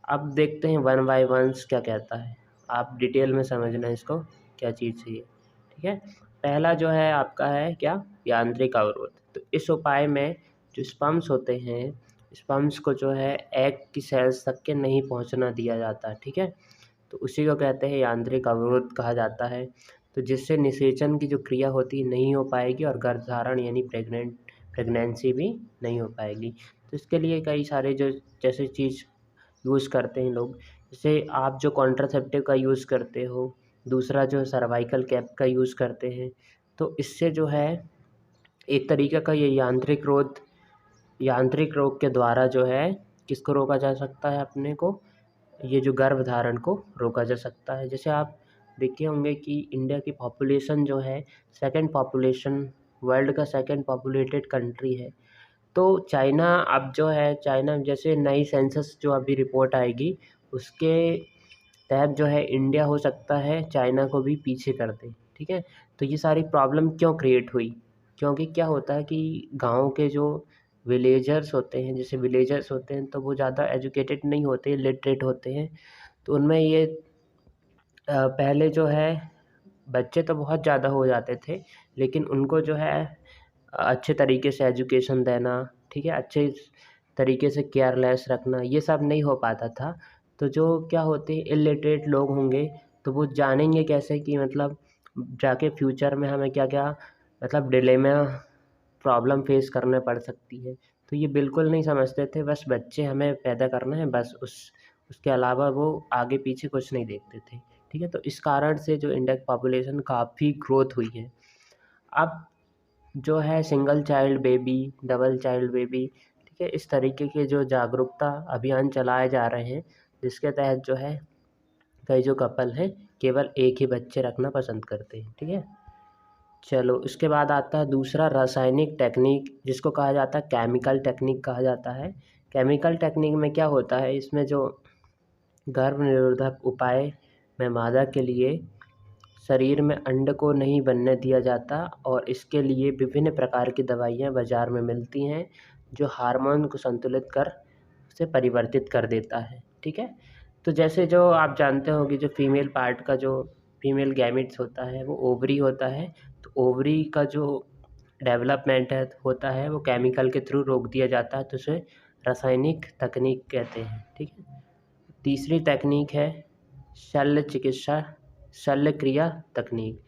अब देखते हैं वन बाय वंस क्या कहता है, आप डिटेल में समझना इसको क्या चीज़ चाहिए। ठीक है, पहला जो है आपका है क्या, यांत्रिक अवरोध। तो इस उपाय में जो स्पम्स होते हैं, स्पम्स को जो है एग की सेल्स तक के नहीं पहुंचना दिया जाता। ठीक है, तो उसी को कहते हैं यांत्रिक अवरोध कहा जाता है। तो जिससे निषेचन की जो क्रिया होती है नहीं हो पाएगी और गर्भधारण यानी प्रेगनेंसी भी नहीं हो पाएगी। तो इसके लिए कई सारे जो जैसे चीज़ यूज़ करते हैं लोग, जैसे आप जो कॉन्ट्रासेप्टिव का यूज़ करते हो, दूसरा जो सर्वाइकल कैप का यूज़ करते हैं, तो इससे जो है एक तरीके का ये यांत्रिक रोग के द्वारा जो है किसको रोका जा सकता है, अपने को ये जो गर्भधारण को रोका जा सकता है। जैसे आप देखे होंगे कि इंडिया की पॉपुलेशन जो है सेकंड पॉपुलेशन, वर्ल्ड का सेकंड पॉपुलेटेड कंट्री है। तो चाइना अब जो है, चाइना जैसे नई सेंसस जो अभी रिपोर्ट आएगी उसके तहत जो है इंडिया हो सकता है चाइना को भी पीछे कर दे। ठीक है, तो ये सारी प्रॉब्लम क्यों क्रिएट हुई, क्योंकि क्या होता है कि गाँव के जो विलेजर्स होते हैं, जैसे विलेजर्स होते हैं तो वो ज़्यादा एजुकेटेड नहीं होते, लिटरेट होते हैं। तो उनमें ये पहले जो है बच्चे तो बहुत ज़्यादा हो जाते थे, लेकिन उनको जो है अच्छे तरीके से एजुकेशन देना, ठीक है, अच्छे तरीके से केयरलेस रखना, ये सब नहीं हो पाता था। तो जो क्या होते इलिटरेट लोग होंगे तो वो जानेंगे कैसे कि मतलब जाके फ्यूचर में हमें क्या क्या मतलब डिलेमा प्रॉब्लम फेस करने पड़ सकती है। तो ये बिल्कुल नहीं समझते थे, बस बच्चे हमें पैदा करना है बस, उसके अलावा वो आगे पीछे कुछ नहीं देखते थे। ठीक है। तो इस कारण से जो इंडिया की पॉपुलेशन काफ़ी ग्रोथ हुई है। अब जो है single child baby, double child baby, ठीक है, इस तरीके के जो जागरूकता अभियान चलाए जा रहे हैं, जिसके तहत जो है कई जो कपल हैं केवल एक ही बच्चे रखना पसंद करते हैं, ठीक है। चलो इसके बाद आता है दूसरा रासायनिक टेक्निक, जिसको कहा जाता है केमिकल टेक्निक कहा जाता है। केमिकल टेक्निक में क्या होता है, इसमें जो गर्भ निरोधक उपाय में मादा के लिए शरीर में अंड को नहीं बनने दिया जाता और इसके लिए विभिन्न प्रकार की दवाइयाँ बाज़ार में मिलती हैं जो हार्मोन को संतुलित कर उसे परिवर्तित कर देता है, ठीक है। तो जैसे जो आप जानते हो कि जो फीमेल पार्ट का जो फीमेल गैमेट्स होता है वो ओवरी होता है, तो ओवरी का जो डेवलपमेंट है होता है वो केमिकल के थ्रू रोक दिया जाता है, तो उसे रासायनिक तकनीक कहते हैं, ठीक है। तीसरी तकनीक है शल्य चिकित्सा शल्य क्रिया तकनीक।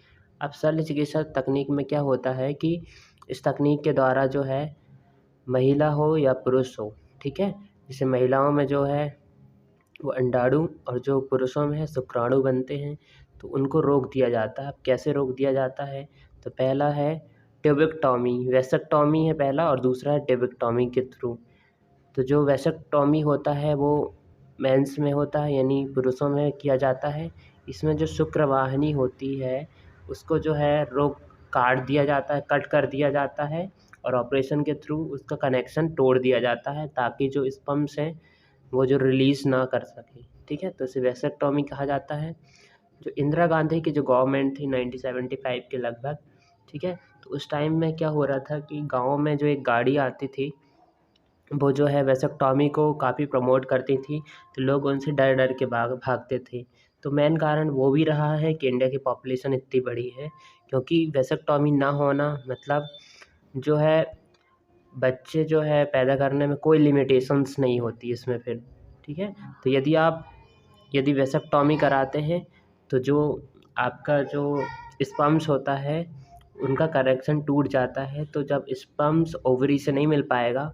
अब शल्य चिकित्सा तकनीक में क्या होता है कि इस तकनीक के द्वारा जो है महिला हो या पुरुष हो, ठीक है, जैसे महिलाओं में जो है वो अंडाणु और जो पुरुषों में है शुक्राणु बनते हैं, तो उनको रोक दिया जाता है। अब कैसे रोक दिया जाता है, तो पहला है ट्यूबेक्टॉमी, वैसेक्टॉमी है पहला, और दूसरा है ट्यूबेक्टॉमी के थ्रू। तो जो वैसेक्टॉमी होता है वो मेंस में होता है, यानी पुरुषों में किया जाता है। इसमें जो शुक्रवाहिनी होती है उसको जो है रोक काट दिया जाता है, कट कर दिया जाता है और ऑपरेशन के थ्रू उसका कनेक्शन तोड़ दिया जाता है ताकि जो स्पर्म्स हैं वो जो रिलीज़ ना कर सके, ठीक है। तो इसे वैसेक्टॉमी कहा जाता है। जो इंदिरा गांधी की जो गवर्नमेंट थी 1975 के लगभग, ठीक है, तो उस टाइम में क्या हो रहा था कि गाँव में जो एक गाड़ी आती थी वो जो है वैसेक्टॉमी को काफ़ी प्रमोट करती थी, तो लोग उनसे डर डर के भागते थे। तो मेन कारण वो भी रहा है कि इंडिया की पॉपुलेशन इतनी बड़ी है, क्योंकि वैसेक्टॉमी ना होना मतलब जो है बच्चे जो है पैदा करने में कोई लिमिटेशंस नहीं होती इसमें फिर, ठीक है। तो यदि वैसेक्टॉमी कराते हैं तो जो आपका जो स्पर्म्स होता है उनका कनेक्शन टूट जाता है, तो जब स्पर्म्स ओवरी से नहीं मिल पाएगा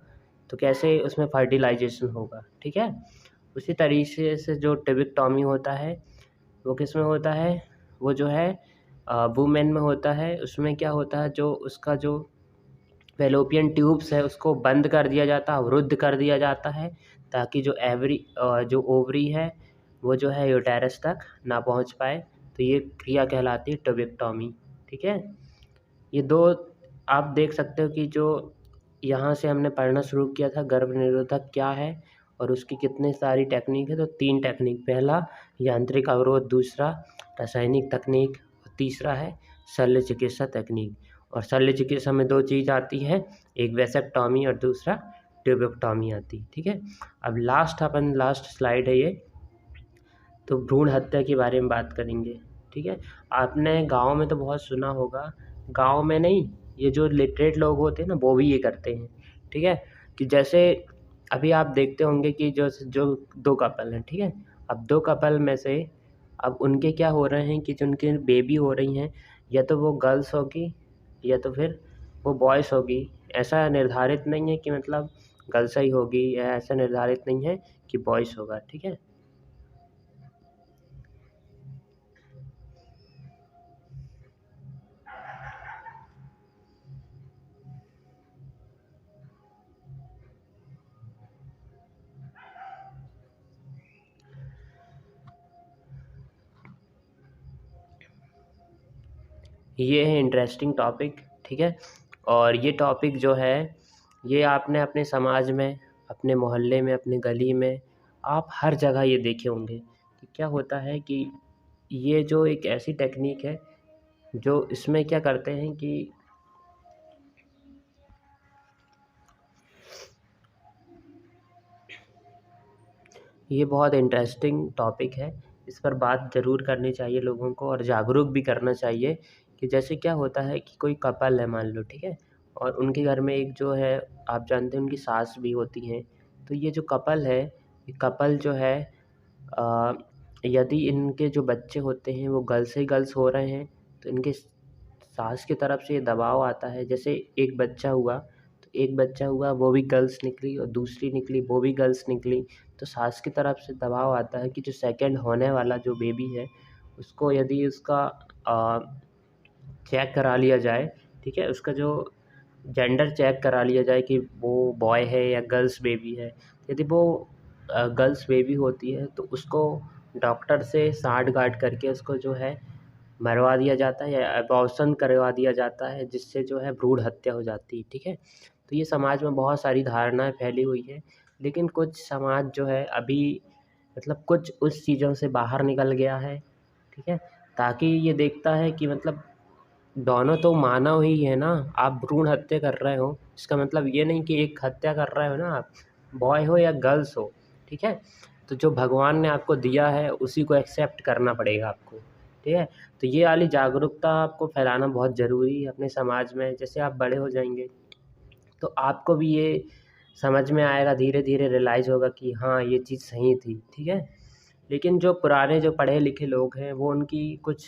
तो कैसे उसमें फर्टिलाइजेशन होगा, ठीक है। उसी तरीके से जो टेबिक्टॉमी होता है वो किस में होता है, वो जो है वुमेन में होता है। उसमें क्या होता है, जो उसका जो फैलोपियन ट्यूब्स है उसको बंद कर दिया जाता है, अवरुद्ध कर दिया जाता है, ताकि जो ओवरी है वो जो है यूटेरस तक ना पहुंच पाए। तो ये क्रिया कहलाती है टेबिक्टॉमी, ठीक है। ये दो आप देख सकते हो कि जो यहाँ से हमने पढ़ना शुरू किया था गर्भ निरोधक क्या है और उसकी कितनी सारी टेक्निक है। तो 3 टेक्निक, पहला यांत्रिक अवरोध, दूसरा रासायनिक तकनीक और तीसरा है शल्य चिकित्सा तकनीक। और शल्य चिकित्सा में 2 चीज़ आती है, एक वैसेक्टॉमी और दूसरा ट्यूबेक्टॉमी आती, ठीक है। अब लास्ट स्लाइड है ये, तो भ्रूण हत्या के बारे में बात करेंगे, ठीक है। आपने गाँव में तो बहुत सुना होगा, गाँव में नहीं, ये जो लिटरेट लोग होते हैं ना वो भी ये करते हैं, ठीक है। कि जैसे अभी आप देखते होंगे कि जो जो 2 कपल हैं, ठीक है, अब 2 कपल में से अब उनके क्या हो रहे हैं कि जो उनकी बेबी हो रही हैं या तो वो गर्ल्स होगी या तो फिर वो बॉयज़ होगी। ऐसा निर्धारित नहीं है कि मतलब गर्ल्स ही होगी, या ऐसा निर्धारित नहीं है कि बॉयज़ होगा, ठीक है। ये है इंटरेस्टिंग टॉपिक, ठीक है। और ये टॉपिक जो है ये आपने अपने समाज में, अपने मोहल्ले में, अपने गली में, आप हर जगह ये देखे होंगे कि क्या होता है कि ये जो एक ऐसी टेक्निक है जो इसमें क्या करते हैं कि ये बहुत इंटरेस्टिंग टॉपिक है, इस पर बात ज़रूर करनी चाहिए लोगों को और जागरूक भी करना चाहिए। कि जैसे क्या होता है कि कोई कपल है मान लो, ठीक है, और उनके घर में एक जो है आप जानते हैं उनकी सास भी होती हैं। तो ये जो कपल है, ये कपल जो है अ, यदि इनके जो बच्चे होते हैं वो गर्ल्स ही गर्ल्स हो रहे हैं तो इनके सास की तरफ से ये दबाव आता है। जैसे एक बच्चा हुआ तो एक बच्चा हुआ वो भी गर्ल्स निकली और दूसरी निकली वो भी गर्ल्स निकली, तो सास की तरफ से दबाव आता है कि जो सेकंड होने वाला जो बेबी है उसको यदि उसका चेक करा लिया जाए, ठीक है, उसका जो जेंडर चेक करा लिया जाए कि वो बॉय है या गर्ल्स बेबी है। यदि वो गर्ल्स बेबी होती है तो उसको डॉक्टर से सांठ-गाँठ करके उसको जो है मरवा दिया जाता है या अबॉर्शन करवा दिया जाता है, जिससे जो है भ्रूण हत्या हो जाती है, ठीक है। तो ये समाज में बहुत सारी धारणाएँ फैली हुई हैं, लेकिन कुछ समाज जो है अभी मतलब कुछ उस चीज़ों से बाहर निकल गया है, ठीक है, ताकि ये देखता है कि मतलब दोनों तो मानव ही है ना। आप भ्रूण हत्या कर रहे हो, इसका मतलब ये नहीं कि एक हत्या कर रहे हो ना आप, बॉय हो या गर्ल्स हो, ठीक है। तो जो भगवान ने आपको दिया है उसी को एक्सेप्ट करना पड़ेगा आपको, ठीक है। तो ये वाली जागरूकता आपको फैलाना बहुत ज़रूरी है अपने समाज में। जैसे आप बड़े हो जाएंगे तो आपको भी ये समझ में आएगा, धीरे धीरे रियलाइज़ होगा कि हाँ ये चीज़ सही थी, ठीक है। लेकिन जो पुराने जो पढ़े लिखे लोग हैं वो उनकी कुछ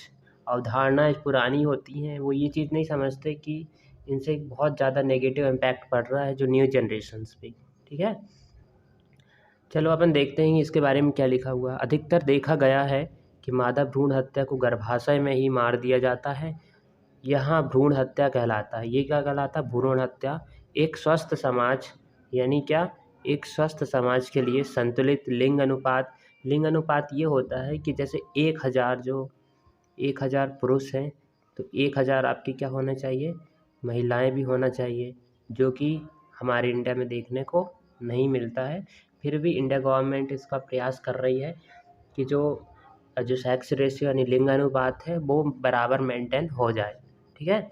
अवधारणाएँ पुरानी होती हैं, वो ये चीज़ नहीं समझते कि इनसे बहुत ज़्यादा नेगेटिव इम्पैक्ट पड़ रहा है जो न्यू जनरेशन्स पे, ठीक है। चलो अपन देखते हैं कि इसके बारे में क्या लिखा हुआ है। अधिकतर देखा गया है कि मादा भ्रूण हत्या को गर्भाशय में ही मार दिया जाता है, यहाँ भ्रूण हत्या कहलाता है। ये क्या कहलाता है? भ्रूण हत्या। एक स्वस्थ समाज यानी क्या? एक स्वस्थ समाज के लिए संतुलित लिंग अनुपात ये होता है कि जैसे 1000 पुरुष हैं तो 1000 आपकी क्या होना चाहिए? महिलाएं भी होना चाहिए, जो कि हमारे इंडिया में देखने को नहीं मिलता है। फिर भी इंडिया गवर्नमेंट इसका प्रयास कर रही है कि जो जो सेक्स रेशियो यानी लिंग अनुपात है वो बराबर मेंटेन हो जाए, ठीक है।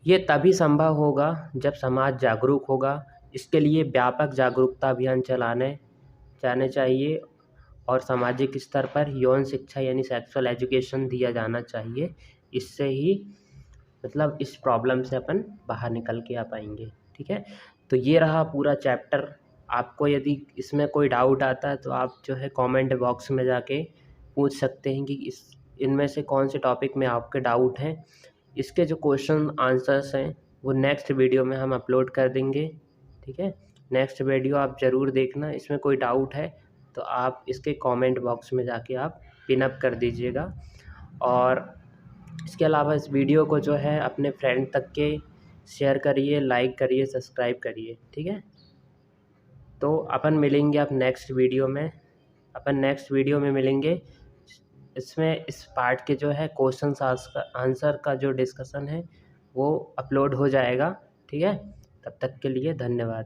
ये तभी संभव होगा जब समाज जागरूक होगा। इसके लिए व्यापक जागरूकता अभियान चलाने जाने चाहिए और सामाजिक स्तर पर यौन शिक्षा यानी सेक्सुअल एजुकेशन दिया जाना चाहिए। इससे ही मतलब इस प्रॉब्लम से अपन बाहर निकल के आ पाएंगे, ठीक है। तो ये रहा पूरा चैप्टर। आपको यदि इसमें कोई डाउट आता है तो आप जो है कमेंट बॉक्स में जाके पूछ सकते हैं कि इनमें से कौन से टॉपिक में आपके डाउट हैं। इसके जो क्वेश्चन आंसर्स हैं वो नेक्स्ट वीडियो में हम अपलोड कर देंगे, ठीक है। नेक्स्ट वीडियो आप ज़रूर देखना। इसमें कोई डाउट है तो आप इसके कमेंट बॉक्स में जाके आप पिन अप कर दीजिएगा। और इसके अलावा इस वीडियो को जो है अपने फ्रेंड तक के शेयर करिए, लाइक करिए, सब्सक्राइब करिए, ठीक है। तो अपन मिलेंगे अब नेक्स्ट वीडियो में। मिलेंगे। इसमें इस पार्ट के जो है क्वेश्चन आंसर का जो डिस्कशन है वो अपलोड हो जाएगा, ठीक है। तब तक के लिए धन्यवाद।